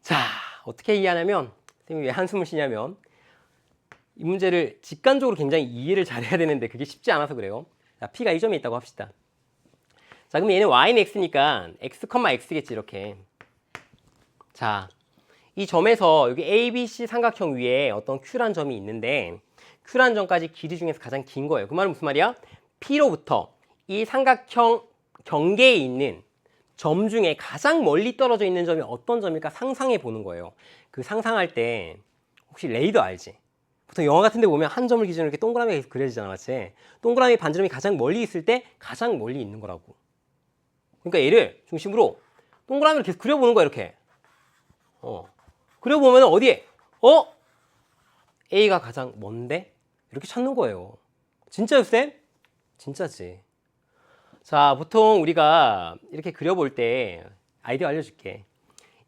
Speaker 1: 자, 어떻게 이해하냐면 선생님이 왜 한숨을 쉬냐면 이 문제를 직관적으로 굉장히 이해를 잘해야 되는데 그게 쉽지 않아서 그래요. 자, P가 이 점에 있다고 합시다. 자, 그럼 얘는 Y는 X니까 X, X겠지 이렇게. 자, 이 점에서 여기 ABC 삼각형 위에 어떤 Q란 점이 있는데 Q란 점까지 길이 중에서 가장 긴 거예요. 그 말은 무슨 말이야? P로부터 이 삼각형 경계에 있는 점 중에 가장 멀리 떨어져 있는 점이 어떤 점일까 상상해 보는 거예요. 그 상상할 때 혹시 레이더 알지? 보통 영화 같은 데 보면 한 점을 기준으로 이렇게 동그라미가 그려지잖아, 맞지? 동그라미 반지름이 가장 멀리 있을 때 가장 멀리 있는 거라고. 그러니까 얘를 중심으로 동그라미를 계속 그려보는 거야, 이렇게. 그려보면 어디에? A가 가장 먼데? 이렇게 찾는 거예요. 진짜요, 쌤? 진짜지. 자, 보통 우리가 이렇게 그려볼 때 아이디어 알려줄게.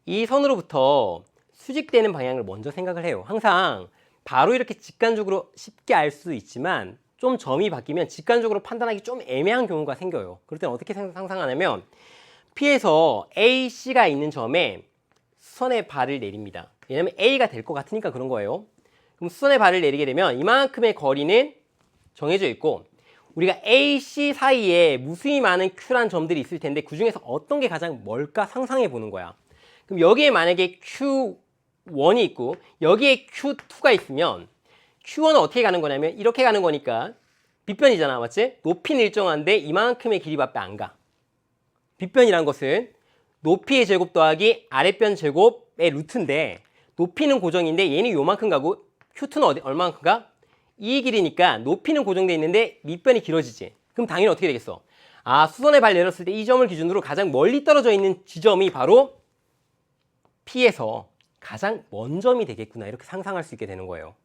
Speaker 1: 이 선으로부터 수직되는 방향을 먼저 생각을 해요. 항상 바로 이렇게 직관적으로 쉽게 알 수도 있지만 좀 점이 바뀌면 직관적으로 판단하기 좀 애매한 경우가 생겨요. 그럴 때는 어떻게 상상하냐면 P에서 A, C가 있는 점에 수선의 발을 내립니다. 왜냐면 A가 될 것 같으니까 그런 거예요. 그럼 수선의 발을 내리게 되면 이만큼의 거리는 정해져 있고 우리가 A, C 사이에 무수히 많은 Q란 점들이 있을 텐데 그 중에서 어떤 게 가장 멀까 상상해 보는 거야. 그럼 여기에 만약에 Q1이 있고 여기에 Q2가 있으면 Q1은 어떻게 가는 거냐면 이렇게 가는 거니까 빗변이잖아, 맞지? 높이는 일정한데 이만큼의 길이밖에 안 가. 빗변이란 것은 높이의 제곱 더하기 아랫변 제곱의 루트인데 높이는 고정인데 얘는 요만큼 가고 Q2는 얼마만큼 가? 이 길이니까 높이는 고정돼 있는데 밑변이 길어지지. 그럼 당연히 어떻게 되겠어? 아, 수선의 발 내렸을 때 이 점을 기준으로 가장 멀리 떨어져 있는 지점이 바로 P에서 가장 먼 점이 되겠구나, 이렇게 상상할 수 있게 되는 거예요.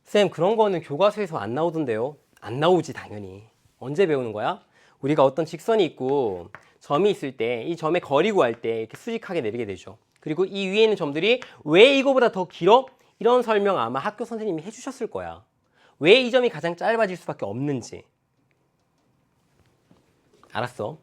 Speaker 1: 쌤, 그런 거는 교과서에서 안 나오던데요? 안 나오지, 당연히. 언제 배우는 거야? 우리가 어떤 직선이 있고 점이 있을 때 이 점의 거리 구할 때 이렇게 수직하게 내리게 되죠. 그리고 이 위에 있는 점들이 왜 이거보다 더 길어? 이런 설명 아마 학교 선생님이 해주셨을 거야. 왜 이 점이 가장 짧아질 수밖에 없는지. 알았어.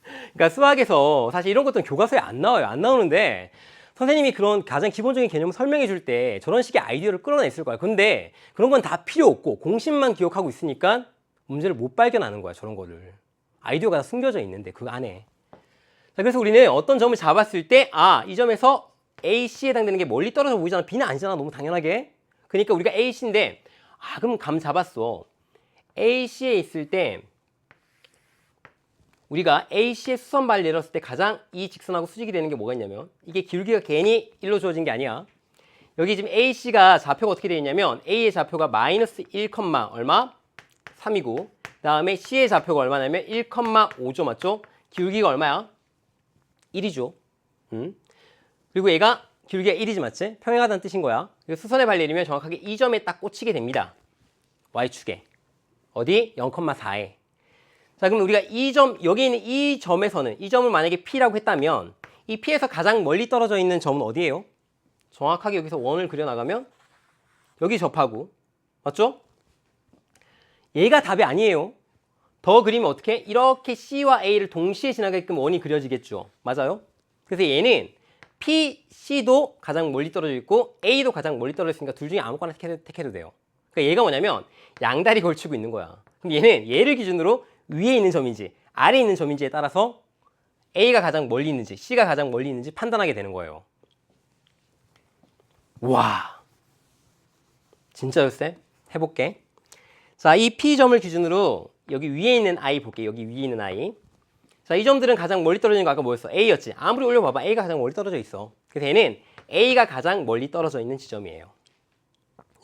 Speaker 1: 그러니까 수학에서 사실 이런 것들은 교과서에 안 나와요. 안 나오는데 선생님이 그런 가장 기본적인 개념을 설명해 줄 때 저런 식의 아이디어를 끌어냈을 거야. 근데 그런 건 다 필요 없고 공식만 기억하고 있으니까 문제를 못 발견하는 거야, 저런 거를. 아이디어가 다 숨겨져 있는데 그 안에. 자, 그래서 우리는 어떤 점을 잡았을 때 이 점에서 A, C에 해당되는 게 멀리 떨어져 보이잖아. B는 아니잖아, 너무 당연하게. 그러니까 우리가 A, C인데 그럼 감 잡았어. A, C에 있을 때 우리가 A, C의 수선발 내렸을 때 가장 이 직선하고 수직이 되는 게 뭐가 있냐면 이게 기울기가 괜히 1로 주어진 게 아니야. 여기 지금 A, C가 좌표가 어떻게 되어 있냐면 A의 좌표가 마이너스 1, 얼마? 3이고 그 다음에 C의 좌표가 얼마냐면 1,5죠, 맞죠? 기울기가 얼마야? 1이죠. 그리고 얘가 기울기가 1이지, 맞지? 평행하다는 뜻인 거야. 그래서 수선의 발 내리면 정확하게 이 점에 딱 꽂히게 됩니다. Y축에. 어디? 0,4에. 자, 그럼 우리가 이 점, 여기 있는 이 점에서는 이 점을 만약에 P라고 했다면 이 P에서 가장 멀리 떨어져 있는 점은 어디예요? 정확하게 여기서 원을 그려나가면 여기 접하고, 맞죠? 얘가 답이 아니에요. 더 그리면 어떻게? 이렇게 C와 A를 동시에 지나가게끔 원이 그려지겠죠. 맞아요? 그래서 얘는 P, C도 가장 멀리 떨어져 있고 A도 가장 멀리 떨어져 있으니까 둘 중에 아무거나 택해도 돼요. 그러니까 얘가 뭐냐면 양다리 걸치고 있는 거야. 그럼 얘는 얘를 기준으로 위에 있는 점인지 아래에 있는 점인지에 따라서 A가 가장 멀리 있는지 C가 가장 멀리 있는지 판단하게 되는 거예요. 와, 진짜요, 쌤? 해볼게. 자, 이 P점을 기준으로 여기 위에 있는 I 볼게. 여기 위에 있는 I. 자, 이 점들은 가장 멀리 떨어지는 거 아까 뭐였어? A였지. 아무리 올려봐봐. A가 가장 멀리 떨어져 있어. 그래서 얘는 A가 가장 멀리 떨어져 있는 지점이에요.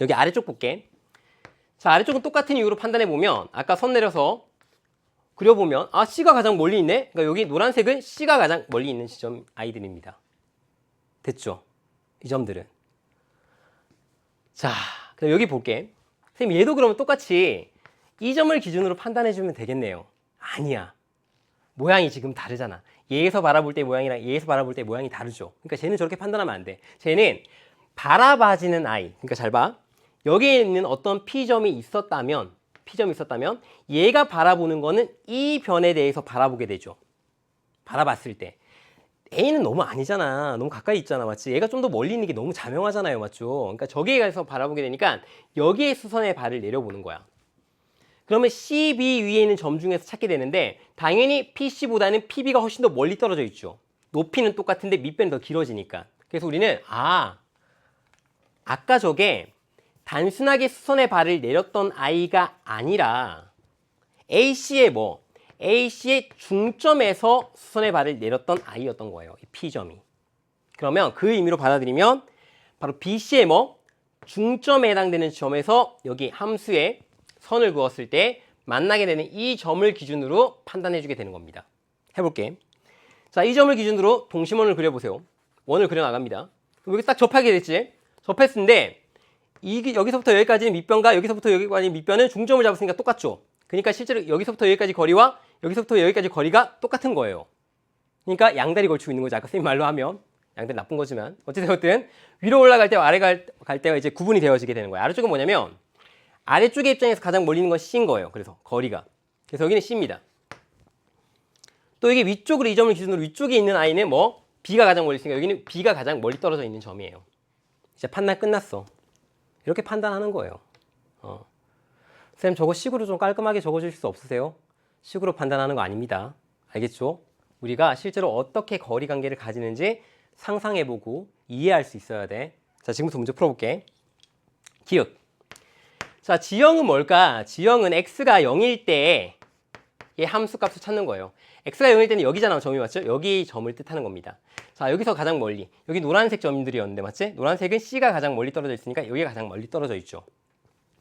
Speaker 1: 여기 아래쪽 볼게. 자, 아래쪽은 똑같은 이유로 판단해보면 아까 선 내려서 그려보면 아 C가 가장 멀리 있네. 그러니까 여기 노란색은 C가 가장 멀리 있는 지점 I들입니다. 됐죠? 이 점들은. 자, 그럼 여기 볼게. 선생님 얘도 그러면 똑같이 이 점을 기준으로 판단해주면 되겠네요. 아니야. 모양이 지금 다르잖아. 얘에서 바라볼 때 모양이랑 얘에서 바라볼 때 모양이 다르죠. 그러니까 쟤는 저렇게 판단하면 안 돼. 쟤는 바라봐지는 아이. 그러니까 잘 봐. 여기에 있는 어떤 P점이 있었다면 얘가 바라보는 거는 이 변에 대해서 바라보게 되죠. 바라봤을 때. A는 너무 아니잖아. 너무 가까이 있잖아. 맞지? 얘가 좀 더 멀리 있는 게 너무 자명하잖아요. 맞죠? 그러니까 저기에 가서 바라보게 되니까 여기에 수선의 발을 내려보는 거야. 그러면 CB 위에 있는 점 중에서 찾게 되는데 당연히 PC보다는 PB가 훨씬 더 멀리 떨어져 있죠. 높이는 똑같은데 밑변이 더 길어지니까. 그래서 우리는 아까 저게 단순하게 수선의 발을 내렸던 아이가 아니라 AC의 AC의 중점에서 수선의 발을 내렸던 아이였던 거예요. 이 P점이. 그러면 그 의미로 받아들이면 바로 BC의 중점에 해당되는 점에서 여기 함수에 선을 그었을 때 만나게 되는 이 점을 기준으로 판단해주게 되는 겁니다. 해볼게. 자, 이 점을 기준으로 동심원을 그려보세요. 원을 그려나갑니다. 여기 딱 접하게 됐지? 접했는데 이게 여기서부터 여기까지는 밑변과 여기서부터 여기까지 밑변은 중점을 잡았으니까 똑같죠? 그러니까 실제로 여기서부터 여기까지 거리와 여기서부터 여기까지 거리가 똑같은 거예요. 그러니까 양다리 걸치고 있는 거죠. 아까 선생님 말로 하면 양다리 나쁜 거지만 어쨌든 위로 올라갈 때와 아래 갈 때가 이제 구분이 되어지게 되는 거예요. 아래쪽은 뭐냐면 아래쪽의 입장에서 가장 멀리 있는 건 C인 거예요. 그래서 거리가. 그래서 여기는 C입니다. 또 여기 위쪽으로 이 점을 기준으로 위쪽에 있는 아이는 B가 가장 멀리 있으니까 여기는 B가 가장 멀리 떨어져 있는 점이에요. 이제 판단 끝났어. 이렇게 판단하는 거예요. 쌤 저거 식으로 좀 깔끔하게 적어주실 수 없으세요? 식으로 판단하는 거 아닙니다. 알겠죠? 우리가 실제로 어떻게 거리 관계를 가지는지 상상해보고 이해할 수 있어야 돼. 자, 지금부터 문제 풀어볼게. 기억. 자, 지형은 뭘까? 지형은 x가 0일 때 이 함수값을 찾는 거예요. x가 0일 때는 여기잖아. 점이 맞죠? 여기 점을 뜻하는 겁니다. 자, 여기서 가장 멀리. 여기 노란색 점들이었는데 맞지? 노란색은 C가 가장 멀리 떨어져 있으니까 여기가 가장 멀리 떨어져 있죠.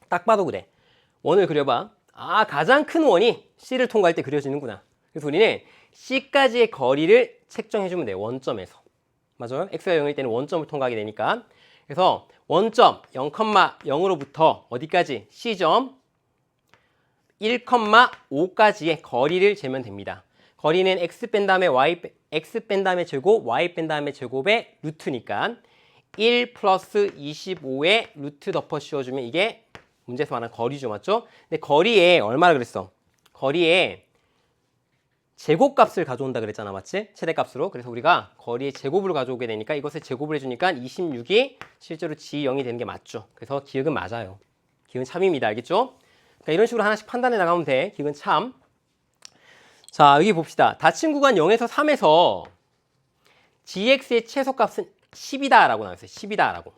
Speaker 1: 딱 봐도 그래. 원을 그려봐. 아, 가장 큰 원이 C를 통과할 때 그려지는구나. 그래서 우리는 C까지의 거리를 책정해주면 돼요. 원점에서. 맞아요? x가 0일 때는 원점을 통과하게 되니까. 그래서 원점 0,0으로부터 어디까지? C점 1,5까지의 거리를 재면 됩니다. 거리는 x 뺀 다음에 x 뺀 다음에 제곱, y 뺀 다음에 제곱의 루트니까 1 플러스 25에 루트 덮어 씌워주면 이게 문제에서 말하는 거리죠. 맞죠? 근데 거리에 얼마나 그랬어? 거리에 제곱값을 가져온다 그랬잖아. 맞지? 최대값으로. 그래서 우리가 거리의 제곱을 가져오게 되니까 이것을 제곱을 해주니까 26이 실제로 G0이 되는 게 맞죠. 그래서 기억은 맞아요. 기억은 참입니다. 알겠죠? 그러니까 이런 식으로 하나씩 판단해 나가면 돼. 기억은 참. 자, 여기 봅시다. 닫힌 구간 0에서 3에서 gx의 최소값은 10이다 라고 나왔어요. 10이다 라고.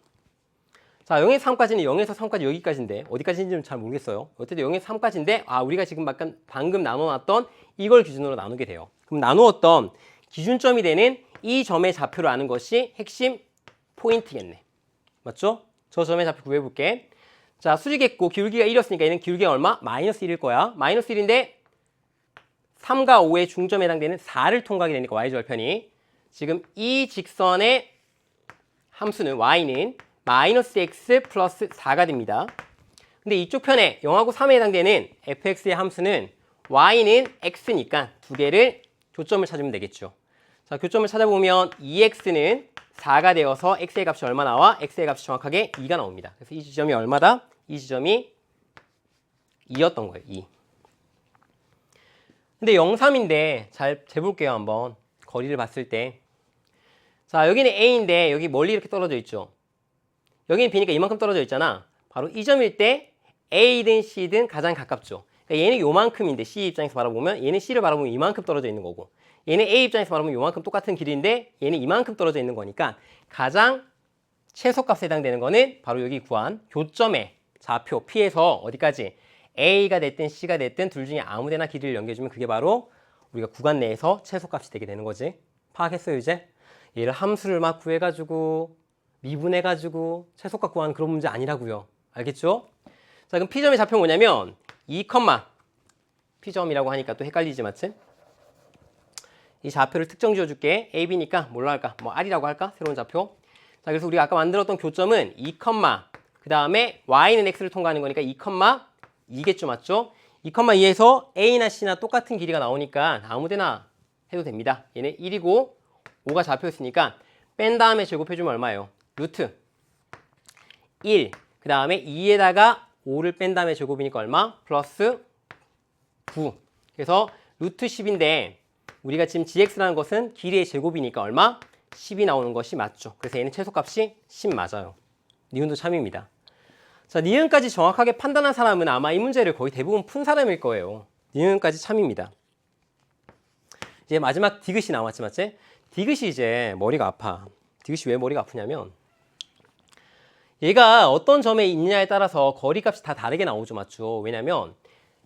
Speaker 1: 자, 0에서 3까지는 0에서 3까지 여기까지인데 어디까지인지는 잘 모르겠어요. 어쨌든 0에서 3까지인데 우리가 지금 방금 나눠놨던 이걸 기준으로 나누게 돼요. 그럼 나누었던 기준점이 되는 이 점의 좌표를 아는 것이 핵심 포인트겠네. 맞죠? 저 점의 좌표 구해볼게. 자, 수직했고 기울기가 1이었으니까 얘는 기울기가 얼마? 마이너스 1일 거야. 마이너스 1인데 3과 5의 중점에 해당되는 4를 통과하게 되니까 y절편이 지금 이 직선의 함수는 y는 마이너스 x 플러스 4가 됩니다. 근데 이쪽 편에 0하고 3에 해당되는 fx의 함수는 y는 x니까 두 개를 교점을 찾으면 되겠죠. 자, 교점을 찾아보면 2x는 4가 되어서 x의 값이 얼마 나와? x의 값이 정확하게 2가 나옵니다. 그래서 이 지점이 얼마다? 이 지점이 2였던 거예요. 2. 근데 0, 3인데 잘 재볼게요. 한번 거리를 봤을 때. 자, 여기는 A인데 여기 멀리 이렇게 떨어져 있죠. 여기는 B니까 이만큼 떨어져 있잖아. 바로 이 점일 때 A든 C든 가장 가깝죠. 그러니까 얘는 요만큼인데 C 입장에서 바라보면 얘는 C를 바라보면 이만큼 떨어져 있는 거고 얘는 A 입장에서 바라보면 요만큼 똑같은 길이인데 얘는 이만큼 떨어져 있는 거니까 가장 최소값에 해당되는 거는 바로 여기 구한 교점의 좌표 P에서 어디까지 A가 됐든 C가 됐든 둘 중에 아무 데나 길이를 연결해주면 그게 바로 우리가 구간 내에서 최소값이 되게 되는 거지. 파악했어요 이제? 얘를 함수를 막 구해가지고 미분해가지고 최소값 구하는 그런 문제 아니라고요. 알겠죠? 자, 그럼 P점의 좌표는 뭐냐면 2, P점이라고 하니까 또 헷갈리지 맞지? 이 좌표를 특정 지어줄게. A, B니까 뭘로 할까? 뭐 R이라고 할까? 새로운 좌표. 자, 그래서 우리가 아까 만들었던 교점은 2, 그 다음에 Y는 X를 통과하는 거니까 2,2겠죠, 맞죠? 2,2에서 A나 C나 똑같은 길이가 나오니까 아무데나 해도 됩니다. 얘는 1이고 5가 좌표였으니까 뺀 다음에 제곱해주면 얼마예요? 루트 1, 그 다음에 2에다가 5를 뺀 다음에 제곱이니까 얼마? 플러스 9. 그래서 루트 10인데 우리가 지금 gx라는 것은 길이의 제곱이니까 얼마? 10이 나오는 것이 맞죠. 그래서 얘는 최소값이 10 맞아요. 니은도 참입니다. 자, 니은까지 정확하게 판단한 사람은 아마 이 문제를 거의 대부분 푼 사람일 거예요. 니은까지 참입니다. 이제 마지막 디귿이 나왔지, 맞지? 디귿이 이제 머리가 아파. 디귿이 왜 머리가 아프냐면 얘가 어떤 점에 있느냐에 따라서 거리값이 다 다르게 나오죠, 맞죠? 왜냐면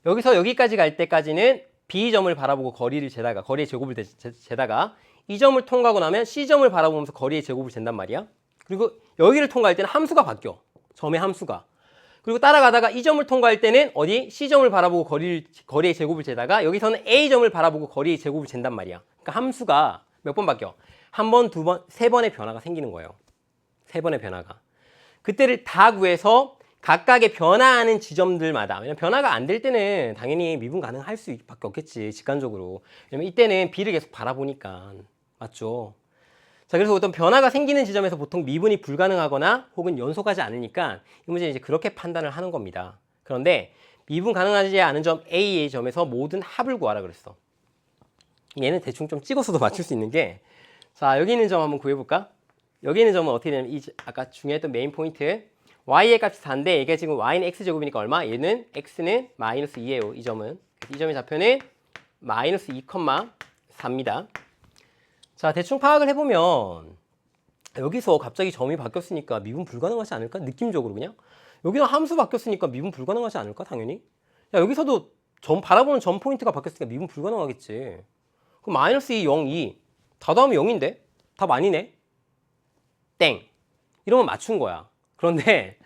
Speaker 1: 여기서 여기까지 갈 때까지는 B점을 바라보고 거리를 재다가 거리의 제곱을 재다가 이 점을 통과하고 나면 C점을 바라보면서 거리의 제곱을 잰단 말이야. 그리고 여기를 통과할 때는 함수가 바뀌어. 점의 함수가. 그리고 따라가다가 이 점을 통과할 때는 어디? C점을 바라보고 거리의 제곱을 재다가 여기서는 A점을 바라보고 거리의 제곱을 잰단 말이야. 그러니까 함수가 몇 번 바뀌어? 한 번, 두 번, 세 번의 변화가 생기는 거예요. 세 번의 변화가. 그때를 다 구해서 각각의 변화하는 지점들마다, 왜냐면 변화가 안 될 때는 당연히 미분 가능할 수밖에 없겠지, 직관적으로. 왜냐면 이때는 B를 계속 바라보니까. 맞죠? 자, 그래서 어떤 변화가 생기는 지점에서 보통 미분이 불가능하거나 혹은 연속하지 않으니까 이 문제는 이제 그렇게 판단을 하는 겁니다. 그런데 미분 가능하지 않은 점 A의 점에서 모든 합을 구하라 그랬어. 얘는 대충 좀 찍어서도 맞출 수 있는 게, 자, 여기 있는 점 한번 구해볼까? 여기 있는 점은 어떻게 되냐면 아까 중요했던 메인 포인트, y의 값이 4인데 얘가 지금 y는 x제곱이니까 얼마? 얘는 x는 마이너스 2예요. 이 점은. 이 점의 좌표는 마이너스 2,4입니다. 자, 대충 파악을 해보면 여기서 갑자기 점이 바뀌었으니까 미분 불가능하지 않을까? 느낌적으로 그냥. 여기는 함수 바뀌었으니까 미분 불가능하지 않을까? 당연히. 야, 여기서도 점 바라보는 점 포인트가 바뀌었으니까 미분 불가능하겠지. 그럼 마이너스 2, 0, 2 다 더하면 0인데? 답 아니네? 땡. 이러면 맞춘 거야. 그런데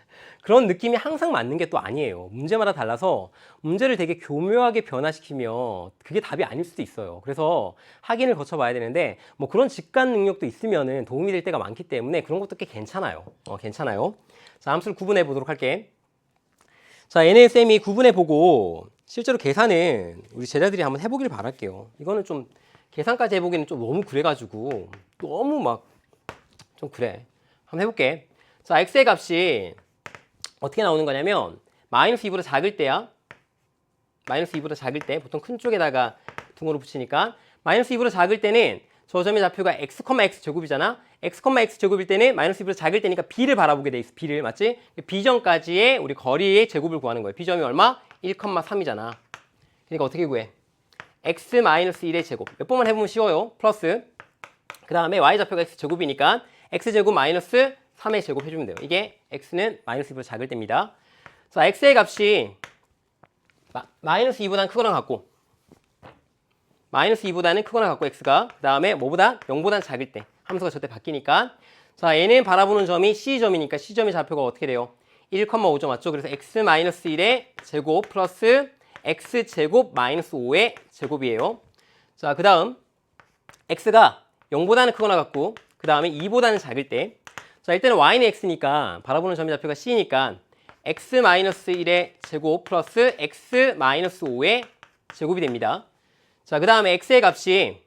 Speaker 1: 그런 느낌이 항상 맞는 게 또 아니에요. 문제마다 달라서 문제를 되게 교묘하게 변화시키면 그게 답이 아닐 수도 있어요. 그래서 확인을 거쳐봐야 되는데 뭐 그런 직관 능력도 있으면 도움이 될 때가 많기 때문에 그런 것도 꽤 괜찮아요. 괜찮아요. 자, 함수를 구분해 보도록 할게. 자, 얘네 쌤이 구분해 보고 실제로 계산은 우리 제자들이 한번 해보길 바랄게요. 이거는 좀 계산까지 해보기는 좀 너무 그래가지고 너무 막 좀 그래. 한번 해볼게. 자, x의 값이 어떻게 나오는 거냐면 마이너스 2보다 작을 때야. 마이너스 2보다 작을 때 보통 큰 쪽에다가 등호를 붙이니까 마이너스 2보다 작을 때는 저 점의 좌표가 x, x 제곱이잖아. x, x 제곱일 때는 마이너스 2보다 작을 때니까 b를 바라보게 돼 있어. b를, 맞지? b점까지의 우리 거리의 제곱을 구하는 거예요. b점이 얼마? 1,3이잖아. 그러니까 어떻게 구해? x 마이너스 1의 제곱. 몇 번만 해보면 쉬워요. 플러스 그 다음에 y 좌표가 x 제곱이니까 x제곱 마이너스 3의 제곱 해주면 돼요. 이게 x는 마이너스 2보다 작을 때입니다. 자, x의 값이 마이너스 2보다는 크거나 같고 마이너스 2보다는 크거나 같고 x가 그 다음에 뭐보다 0보다는 작을 때 함수가 저때 바뀌니까 자, 얘는 바라보는 점이 C점이니까 C점의 좌표가 어떻게 돼요? 1,5점 맞죠? 그래서 x 마이너스 1의 제곱 플러스 x제곱 마이너스 5의 제곱이에요. 자, 그 다음 x가 0보다는 크거나 같고 그 다음에 2보다는 작을 때 자, 일단은 y는 x니까 바라보는 점의 좌표가 c니까 x-1의 제곱 플러스 x-5의 제곱이 됩니다. 자, 그 다음에 x의 값이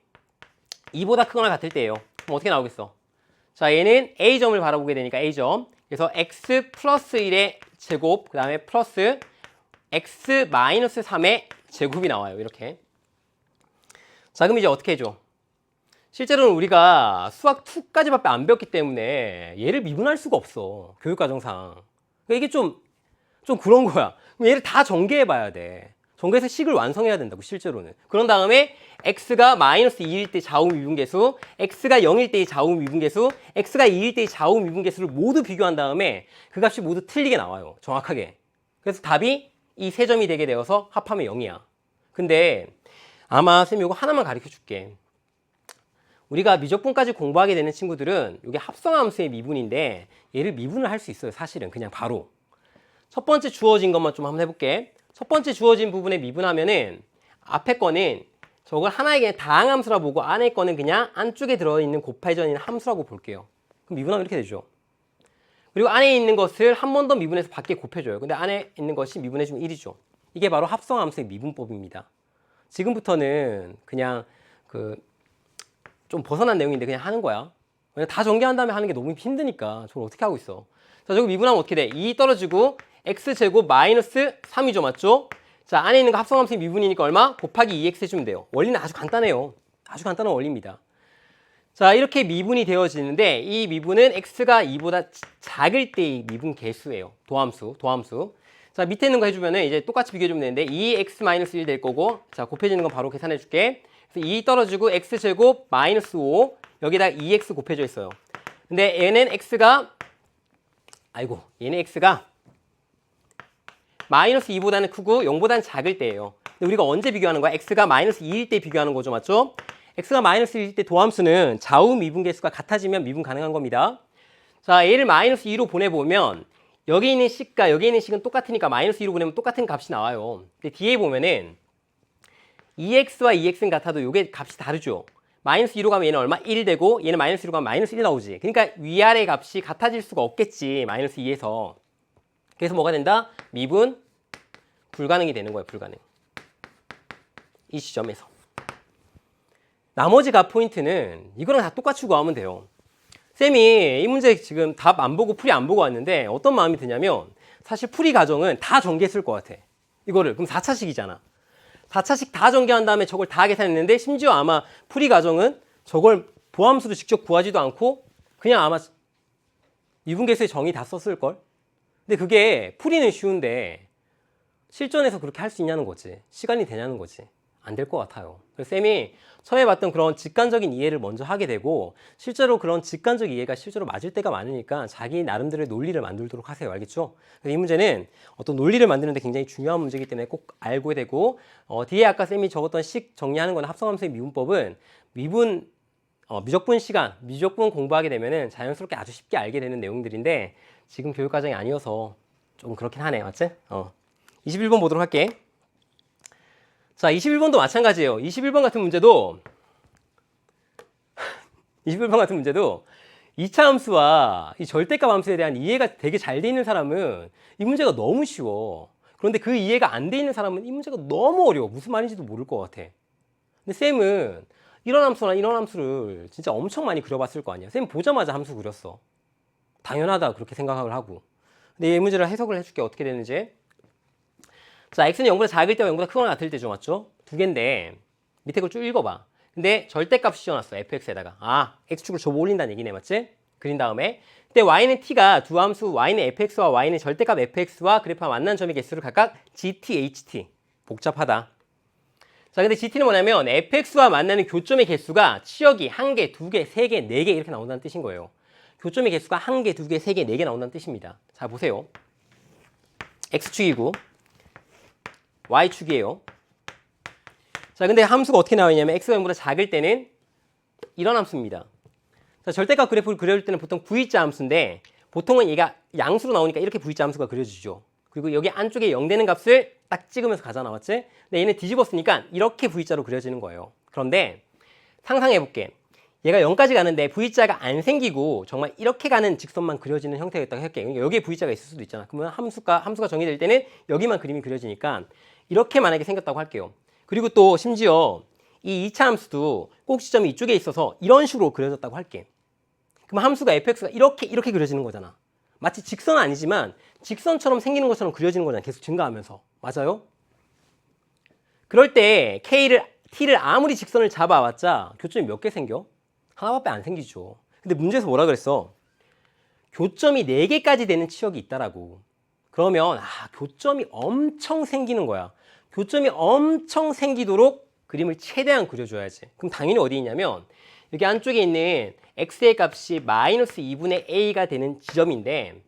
Speaker 1: 2보다 크거나 같을 때예요. 그럼 어떻게 나오겠어? 자, 얘는 a점을 바라보게 되니까 a점. 그래서 x 플러스 1의 제곱 그 다음에 플러스 x-3의 제곱이 나와요. 이렇게. 자, 그럼 이제 어떻게 해줘? 실제로는 우리가 수학 2까지밖에 안 배웠기 때문에 얘를 미분할 수가 없어. 교육과정상. 그러니까 이게 좀 그런 거야. 그럼 얘를 다 전개해 봐야 돼. 전개해서 식을 완성해야 된다고, 실제로는. 그런 다음에 x가 마이너스 2일 때 좌우 미분계수, x가 0일 때의 좌우 미분계수, x가 2일 때의 좌우 미분계수를 모두 비교한 다음에 그 값이 모두 틀리게 나와요. 정확하게. 그래서 답이 이 세 점이 되게 되어서 합하면 0이야. 근데 아마 쌤이 이거 하나만 가르쳐 줄게. 우리가 미적분까지 공부하게 되는 친구들은 이게 합성함수의 미분인데 얘를 미분을 할 수 있어요. 사실은 그냥 바로. 첫 번째 주어진 것만 좀 한번 해볼게. 첫 번째 주어진 부분에 미분하면은 앞에 거는 저걸 하나의 그냥 다항함수라 보고 안에 거는 그냥 안쪽에 들어있는 곱해져 있는 함수라고 볼게요. 그럼 미분하면 이렇게 되죠. 그리고 안에 있는 것을 한 번 더 미분해서 밖에 곱해줘요. 근데 안에 있는 것이 미분해주면 1이죠. 이게 바로 합성함수의 미분법입니다. 지금부터는 그냥 좀 벗어난 내용인데 그냥 하는 거야. 그냥 다 전개한 다음에 하는 게 너무 힘드니까 저걸 어떻게 하고 있어. 자, 저거 미분하면 어떻게 돼? 2 떨어지고 x제곱 마이너스 3이죠. 맞죠? 자, 안에 있는 거 합성함수의 미분이니까 얼마? 곱하기 2x 해주면 돼요. 원리는 아주 간단해요. 아주 간단한 원리입니다. 자, 이렇게 미분이 되어지는데 이 미분은 x가 2보다 작을 때의 미분 개수예요. 도함수. 자, 밑에 있는 거 해주면은 이제 똑같이 비교해주면 되는데 2x-1 될 거고, 자, 곱해지는 건 바로 계산해 줄게. 그래서 2 떨어지고 x제곱 마이너스 5, 여기다 2x 곱해져 있어요. 근데 얘는 x가 마이너스 2보다는 크고 0보다는 작을 때예요. 근데 우리가 언제 비교하는 거야? x가 마이너스 2일 때 비교하는 거죠. 맞죠? x가 마이너스 1일 때 도함수는 좌우 미분 개수가 같아지면 미분 가능한 겁니다. 자, 얘를 마이너스 2로 보내보면 여기 있는 식과 여기 있는 식은 똑같으니까 마이너스 2로 보내면 똑같은 값이 나와요. 근데 뒤에 보면은 2x와 2x는 같아도 이게 값이 다르죠. 마이너스 2로 가면 얘는 얼마? 1 되고 얘는 마이너스 1로 가면 마이너스 1 나오지. 그러니까 위아래 값이 같아질 수가 없겠지. 마이너스 2에서. 그래서 뭐가 된다? 미분 불가능이 되는 거예요. 불가능. 이 지점에서. 나머지 값 포인트는 이거랑 다 똑같이 구하면 돼요. 쌤이 이 문제 지금 답 안 보고 풀이 안 보고 왔는데 어떤 마음이 드냐면 사실 풀이 과정은 다 전개했을 것 같아. 이거를. 그럼 4차식이잖아. 4차식 다 전개한 다음에 저걸 다 계산했는데 심지어 아마 풀이 과정은 저걸 보함수로 직접 구하지도 않고 그냥 아마 미분계수의 정의 다 썼을걸? 근데 그게 풀이는 쉬운데 실전에서 그렇게 할 수 있냐는 거지. 시간이 되냐는 거지. 안 될 것 같아요. 그래서 쌤이 처음에 봤던 그런 직관적인 이해를 먼저 하게 되고 실제로 그런 직관적 이해가 실제로 맞을 때가 많으니까 자기 나름대로의 논리를 만들도록 하세요. 알겠죠? 그래서 이 문제는 어떤 논리를 만드는 데 굉장히 중요한 문제이기 때문에 꼭 알고 되고 뒤에 아까 쌤이 적었던 식 정리하는 거나 합성함수의 미분법은 미적분 시간, 미적분 공부하게 되면은 자연스럽게 아주 쉽게 알게 되는 내용들인데 지금 교육 과정이 아니어서 좀 그렇긴 하네. 맞지? 21번 보도록 할게. 자, 21번도 마찬가지예요. 21번 같은 문제도 2차 함수와 이 절대값 함수에 대한 이해가 되게 잘 돼 있는 사람은 이 문제가 너무 쉬워. 그런데 그 이해가 안 돼 있는 사람은 이 문제가 너무 어려워. 무슨 말인지도 모를 것 같아. 근데 쌤은 이런 함수나 이런 함수를 진짜 엄청 많이 그려봤을 거 아니야. 쌤 보자마자 함수 그렸어. 당연하다 그렇게 생각을 하고. 근데 이 문제를 해석을 해줄게. 어떻게 되는지. 자, x는 0보다 작을 때와 0보다 크거나 같을 때죠. 맞죠? 두 개인데 밑에 걸 쭉 읽어봐. 근데 절대값 씌워놨어. fx에다가. x축을 접어 올린다는 얘기네. 맞지? 그린 다음에 근데 y는 t가 두 함수 y는 fx와 y는 절대값 fx와 그래프와 만난 점의 개수를 각각 gt, ht. 복잡하다. 자, 근데 gt는 뭐냐면 fx와 만나는 교점의 개수가 치역이 1개, 2개, 3개, 4개 이렇게 나온다는 뜻인 거예요. 교점의 개수가 1개, 2개, 3개, 4개 나온다는 뜻입니다. 자, 보세요. x축이고 y축이에요. 자, 근데 함수가 어떻게 나와 있냐면 x가 0보다 작을 때는 이런 함수입니다. 자, 절대값 그래프를 그려줄 때는 보통 V자 함수인데 보통은 얘가 양수로 나오니까 이렇게 V자 함수가 그려지죠. 그리고 여기 안쪽에 0 되는 값을 딱 찍으면서 가잖아. 맞지? 근데 얘는 뒤집었으니까 이렇게 V자로 그려지는 거예요. 그런데 상상해볼게. 얘가 0까지 가는데 V자가 안 생기고 정말 이렇게 가는 직선만 그려지는 형태가 있다고 할게요. 여기에 V자가 있을 수도 있잖아. 그러면 함수가 정의될 때는 여기만 그림이 그려지니까 이렇게 만약에 생겼다고 할게요. 그리고 또 심지어 이 2차 함수도 꼭 지점이 이쪽에 있어서 이런 식으로 그려졌다고 할게. 그럼 함수가 fx가 이렇게 그려지는 거잖아. 마치 직선은 아니지만 직선처럼 생기는 것처럼 그려지는 거잖아. 계속 증가하면서. 맞아요? 그럴 때 t를 아무리 직선을 잡아왔자 교점이 몇 개 생겨? 하나밖에 안 생기죠. 근데 문제에서 뭐라 그랬어? 교점이 4개까지 되는 치역이 있다라고. 그러면 교점이 엄청 생기는 거야. 교점이 엄청 생기도록 그림을 최대한 그려줘야지. 그럼 당연히 어디 있냐면 여기 안쪽에 있는 x의 값이 마이너스 2분의 a가 되는 지점인데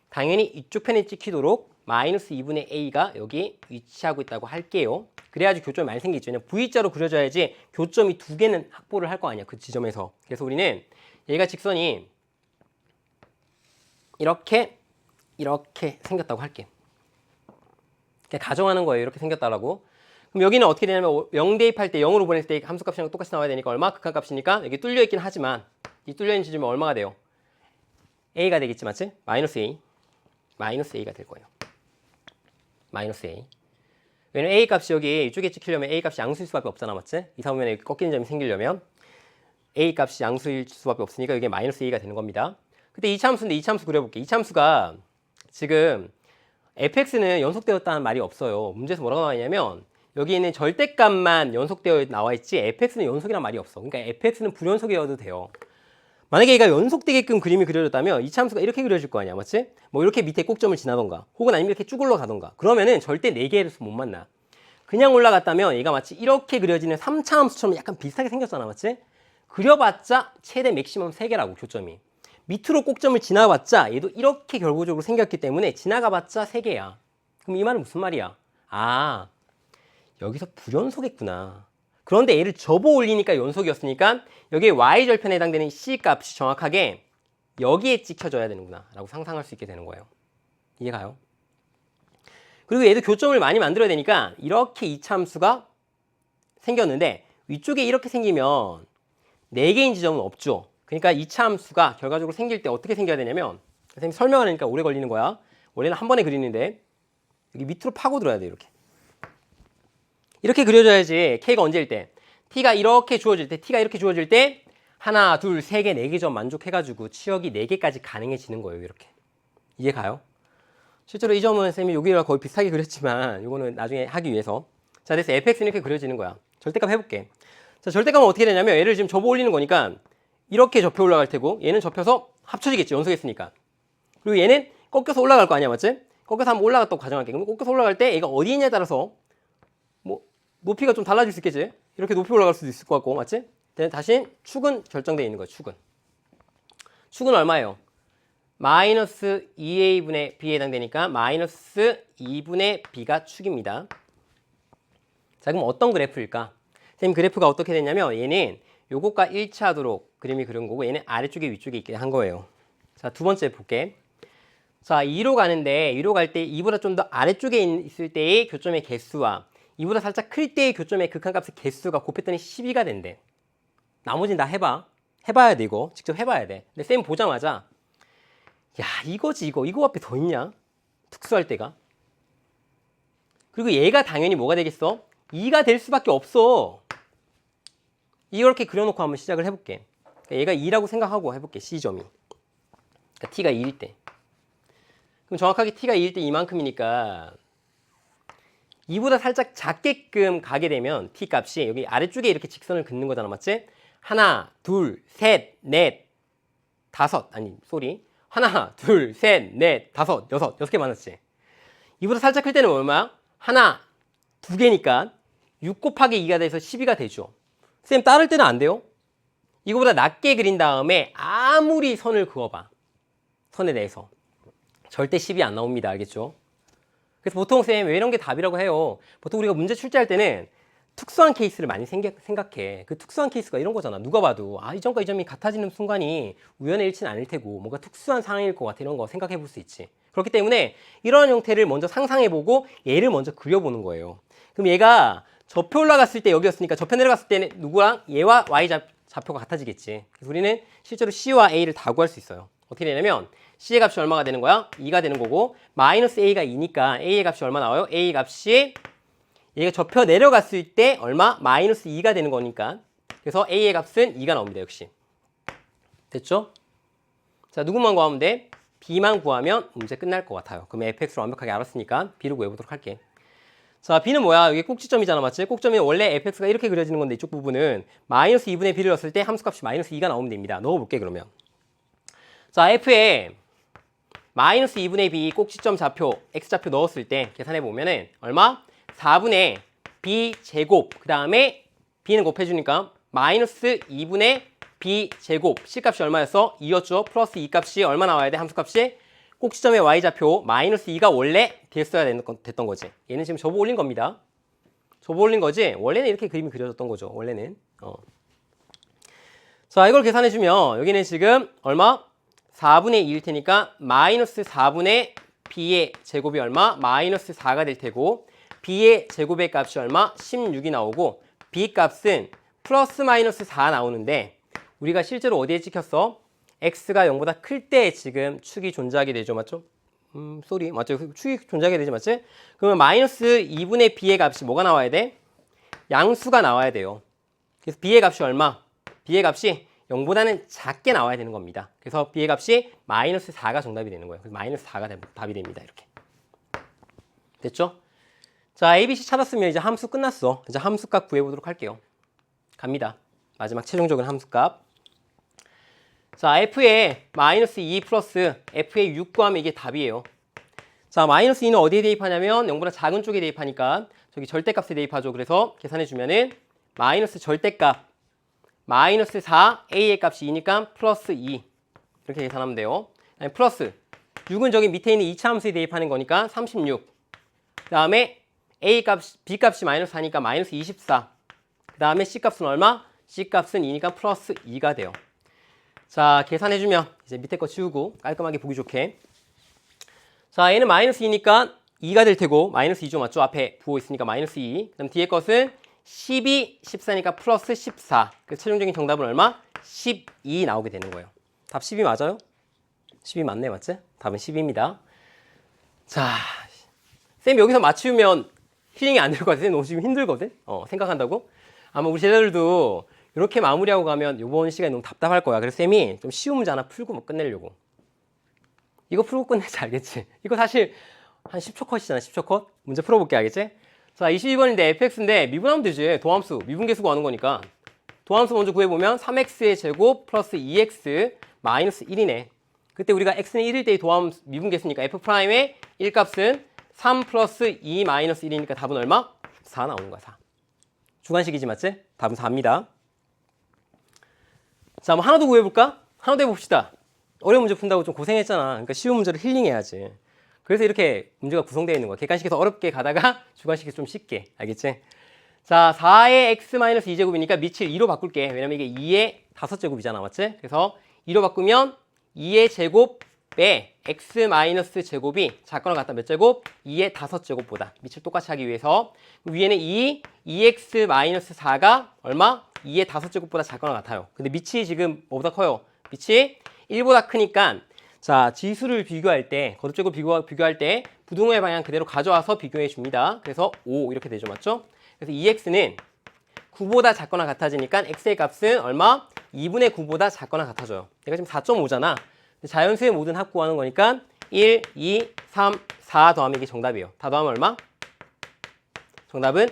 Speaker 1: 당연히 이쪽 편에 찍히도록 마이너스 2분의 a가 여기 위치하고 있다고 할게요. 그래야지 교점이 많이 생기죠. 그냥 V자로 그려줘야지 교점이 2개는 확보를 할 거 아니야. 그 지점에서. 그래서 우리는 얘가 직선이 이렇게 생겼다고 할게. 그냥 가정하는 거예요. 이렇게 생겼다라고. 그럼 여기는 어떻게 되냐면 0 대입할 때 0으로 보냈을 때 함수값이랑 똑같이 나와야 되니까 얼마? 극한값이니까 여기 뚫려 있긴 하지만 이 뚫려 있는 지점은 얼마가 돼요? a가 되겠지, 맞지? 마이너스 a가 될 거예요. 마이너스 a. 왜냐면 a 값이 여기 이쪽에 찍히려면 a 값이 양수일 수밖에 없잖아, 맞지? 이사오면에 꺾이는 점이 생기려면 a 값이 양수일 수밖에 없으니까 이게 마이너스 a가 되는 겁니다. 근데 이차함수인데 이차함수 그려볼게. 이차함수가 지금 fx는 연속되었다는 말이 없어요. 문제에서 뭐라고 나와 있냐면 여기 있는 절대값만 연속되어 나와 있지 fx는 연속이란 말이 없어. 그러니까 fx는 불연속이어도 돼요. 만약에 얘가 연속되게끔 그림이 그려졌다면 이차함수가 이렇게 그려질 거 아니야, 맞지? 뭐 이렇게 밑에 꼭점을 지나던가 혹은 아니면 이렇게 쭉 올라가던가 그러면은 절대 4개에서 못 만나. 그냥 올라갔다면 얘가 마치 이렇게 그려지는 3차함수처럼 약간 비슷하게 생겼잖아, 맞지? 그려봤자 최대 맥시멈 3개라고 교점이. 밑으로 꼭점을 지나봤자 얘도 이렇게 결과적으로 생겼기 때문에 지나가봤자 3개야. 그럼 이 말은 무슨 말이야? 아, 여기서 불연속했구나. 그런데 얘를 접어 올리니까 연속이었으니까 여기에 y절편에 해당되는 c 값이 정확하게 여기에 찍혀져야 되는구나 라고 상상할 수 있게 되는 거예요. 이해가요? 그리고 얘도 교점을 많이 만들어야 되니까 이렇게 이차함수가 생겼는데 위쪽에 이렇게 생기면 4개인 지점은 없죠. 그러니까 이차함수가 결과적으로 생길 때 어떻게 생겨야 되냐면 선생님 설명하니까 오래 걸리는 거야. 원래는 한 번에 그리는데 여기 밑으로 파고들어야 돼. 이렇게 그려줘야지 k가 언제일 때 t가 이렇게 주어질 때 하나, 둘, 세 개, 4개 점 만족해가지고 치역이 4개까지 가능해지는 거예요. 이렇게. 이해가요? 실제로 이 점은 쌤이 여기랑 거의 비슷하게 그렸지만 이거는 나중에 하기 위해서 자 됐어. fx는 이렇게 그려지는 거야. 절대값 해볼게. 자 절대값은 어떻게 되냐면 얘를 지금 접어 올리는 거니까 이렇게 접혀 올라갈 테고 얘는 접혀서 합쳐지겠지. 연속했으니까. 그리고 얘는 꺾여서 올라갈 거 아니야, 맞지? 꺾여서 한번 올라갔다고 가정할게. 그럼 꺾여서 올라갈 때 얘가 어디 있냐에 따라서 뭐 높이가 좀 달라질 수 있겠지? 이렇게 높이 올라갈 수도 있을 것 같고, 맞지? 다시 축은 결정되어 있는 거야, 축은. 축은 얼마예요? 마이너스 2a분의 b에 해당되니까 마이너스 2분의 b가 축입니다. 자, 그럼 어떤 그래프일까? 선생님 그래프가 어떻게 됐냐면 얘는 요것과 일치하도록 그림이 그린 거고 얘는 아래쪽에 위쪽에 있게 한 거예요. 자, 두 번째 볼게. 자, 2로 가는데 2로 갈 때 2보다 좀 더 아래쪽에 있을 때의 교점의 개수와 2보다 살짝 클 때의 교점의 극한값의 개수가 곱했더니 12가 된대. 나머지는 다 해봐야 돼. 이거 직접 해봐야 돼. 근데 쌤 보자마자 야 이거지 이거 앞에 더 있냐? 특수할 때가. 그리고 얘가 당연히 뭐가 되겠어? 2가 될 수밖에 없어. 이렇게 그려놓고 한번 시작을 해볼게. 그러니까 얘가 2라고 생각하고 해볼게. C점이. 그러니까 T가 2일 때. 그럼 정확하게 T가 2일 때 이만큼이니까 2보다 살짝 작게끔 가게 되면 T 값이 여기 아래쪽에 이렇게 직선을 긋는 거잖아, 맞지? 하나, 둘, 셋, 넷, 다섯. 아니, 쏘리. 하나, 둘, 셋, 넷, 다섯, 여섯. 6개 많았지? 2보다 살짝 클 때는 얼마야? 하나, 2개니까 6 곱하기 2가 돼서 12가 되죠. 쌤 따를 때는 안 돼요? 이거보다 낮게 그린 다음에 아무리 선을 그어봐. 선에 대해서. 절대 10이 안 나옵니다. 알겠죠? 그래서 보통 쌤 왜 이런 게 답이라고 해요. 보통 우리가 문제 출제할 때는 특수한 케이스를 많이 생각해. 그 특수한 케이스가 이런 거잖아. 누가 봐도 이 점과 이 점이 같아지는 순간이 우연의 일치는 아닐 테고 뭔가 특수한 상황일 것 같아. 이런 거 생각해 볼 수 있지. 그렇기 때문에 이러한 형태를 먼저 상상해보고 얘를 먼저 그려보는 거예요. 그럼 얘가 접혀 올라갔을 때 여기였으니까 접혀 내려갔을 때는 누구랑 얘와 y 좌표가 같아지겠지. 그래서 우리는 실제로 c와 a를 다 구할 수 있어요. 어떻게 되냐면 c의 값이 얼마가 되는 거야? 2가 되는 거고 마이너스 a가 2니까 a의 값이 얼마 나와요? a 값이 얘가 접혀 내려갔을 때 얼마? 마이너스 2가 되는 거니까 그래서 a의 값은 2가 나옵니다. 역시 됐죠? 자, 누구만 구하면 돼? b만 구하면 문제 끝날 것 같아요. 그럼 fx로 완벽하게 알았으니까 b를 구해보도록 할게. 자, b는 뭐야? 이게 꼭지점이잖아, 맞지? 꼭점이 원래 fx가 이렇게 그려지는 건데 이쪽 부분은 마이너스 2분의 b를 넣었을 때 함수값이 마이너스 2가 나오면 됩니다. 넣어볼게 그러면. 자, f에 마이너스 2분의 b 꼭지점 좌표 x좌표 넣었을 때 계산해보면은 얼마? 4분의 b 제곱 그 다음에 b는 곱해주니까 마이너스 2분의 b 제곱 c값이 얼마였어? 2였죠? 플러스 2값이 얼마 나와야 돼? 함수값이 꼭지점의 y좌표 마이너스 2가 원래 됐어야 됐던 거지. 얘는 지금 접어 올린 겁니다. 접어 올린 거지 원래는 이렇게 그림이 그려졌던 거죠. 원래는 자, 이걸 계산해주면 여기는 지금 얼마? 4분의 2일 테니까 마이너스 4분의 b의 제곱이 얼마? 마이너스 4가 될 테고 b의 제곱의 값이 얼마? 16이 나오고 b 값은 플러스 마이너스 4 나오는데 우리가 실제로 어디에 찍혔어? x가 0보다 클 때 지금 축이 존재하게 되죠. 맞죠? 쏘리. 맞죠? 축이 존재하게 되지. 맞지? 그러면 마이너스 2분의 b의 값이 뭐가 나와야 돼? 양수가 나와야 돼요. 그래서 b의 값이 얼마? b의 값이 0보다는 작게 나와야 되는 겁니다. 그래서 b의 값이 마이너스 4가 정답이 되는 거예요. 그래서 마이너스 4가 답이 됩니다. 이렇게. 됐죠? 자, ABC 찾았으면 이제 함수 끝났어. 이제 함수값 구해보도록 할게요. 갑니다. 마지막 최종적인 함수값. 자, f의 마이너스 2 플러스 f의 6 구하면 이게 답이에요. 자, 마이너스 2는 어디에 대입하냐면 0보다 작은 쪽에 대입하니까 저기 절대값에 대입하죠. 그래서 계산해주면은 마이너스 절대값 마이너스 4 a의 값이 2니까 플러스 2 이렇게 계산하면 돼요. 아니, 플러스 6은 저기 밑에 있는 2차 함수에 대입하는 거니까 36. 그 다음에 a 값, b 값이 마이너스 4니까 마이너스 24. 그 다음에 c 값은 얼마? c 값은 2니까 플러스 2가 돼요. 자, 계산해주면 이제 밑에 거 지우고 깔끔하게 보기 좋게. 자, 얘는 마이너스 2니까 2가 될 테고 마이너스 2죠. 맞죠? 앞에 부호 있으니까 마이너스 2. 그 다음 뒤에 것은 12, 14니까 플러스 14. 그 최종적인 정답은 얼마? 12 나오게 되는 거예요. 답 12 맞아요? 12 맞네, 맞지? 답은 10입니다. 자, 쌤 여기서 맞추면 힐링이 안 될 것 같아. 쌤 너무 지금 힘들거든? 생각한다고? 아마 우리 제자들도 이렇게 마무리하고 가면 이번 시간이 너무 답답할 거야. 그래서 쌤이 좀 쉬운 문제 하나 풀고 뭐 끝내려고. 이거 풀고 끝내지 알겠지? 이거 사실 한 10초 컷이잖아. 10초 컷. 문제 풀어볼게 알겠지? 자, 22번인데 fx인데 미분하면 되지. 도함수, 미분계수 구하는 거니까. 도함수 먼저 구해보면 3x의 제곱 플러스 2x 마이너스 1이네. 그때 우리가 x는 1일 때의 도함수 미분계수니까 f'의 1값은 3 플러스 2 마이너스 1이니까 답은 얼마? 4 나오는 거야. 4. 주관식이지 맞지? 답은 4입니다. 자, 뭐 하나 더 구해볼까? 하나 더 해봅시다. 어려운 문제 푼다고 좀 고생했잖아. 그러니까 쉬운 문제를 힐링해야지. 그래서 이렇게 문제가 구성되어 있는 거야. 객관식에서 어렵게 가다가 주관식에서 좀 쉽게. 알겠지? 자, 4의 x-2제곱이니까 밑을 2로 바꿀게. 왜냐면 이게 2의 5제곱이잖아. 맞지? 그래서 2로 바꾸면 2의 제곱에 x-제곱이 작거나 같다. 몇 제곱? 2의 5제곱보다. 밑을 똑같이 하기 위해서 위에는 2x-4가 얼마? 2의 5제곱보다 작거나 같아요. 근데 밑이 지금 뭐보다 커요? 밑이 1보다 크니까 자, 지수를 비교할 때, 거듭적으로 비교할 때 부등호의 방향 그대로 가져와서 비교해 줍니다. 그래서 5 이렇게 되죠. 맞죠? 그래서 2x는 9보다 작거나 같아지니까 x의 값은 얼마? 2분의 9보다 작거나 같아져요. 내가 지금 4.5잖아. 자연수의 모든 합 구하는 거니까 1, 2, 3, 4 더하면 이게 정답이에요. 다 더하면 얼마? 정답은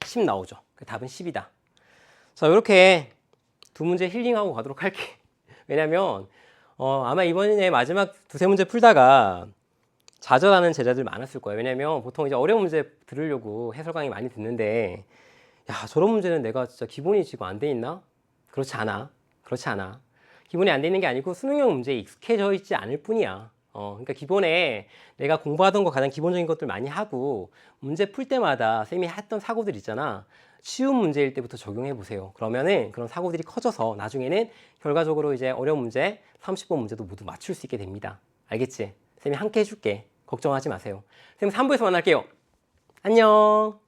Speaker 1: 10 나오죠. 답은 10이다. 자, 이렇게 두 문제 힐링하고 가도록 할게. 왜냐면 아마 이번에 마지막 두세 문제 풀다가 좌절하는 제자들 많았을 거예요. 왜냐면 보통 이제 어려운 문제 들으려고 해설 강의 많이 듣는데 야, 저런 문제는 내가 진짜 기본이 지금 안 돼 있나? 그렇지 않아. 그렇지 않아. 기본이 안 돼 있는 게 아니고 수능형 문제에 익숙해져 있지 않을 뿐이야. 그러니까 기본에 내가 공부하던 거 가장 기본적인 것들 많이 하고 문제 풀 때마다 쌤이 했던 사고들 있잖아. 쉬운 문제일 때부터 적용해 보세요. 그러면은 그런 사고들이 커져서 나중에는 결과적으로 이제 어려운 문제 30번 문제도 모두 맞출 수 있게 됩니다. 알겠지? 쌤이 함께 해줄게. 걱정하지 마세요. 쌤 3부에서 만날게요. 안녕.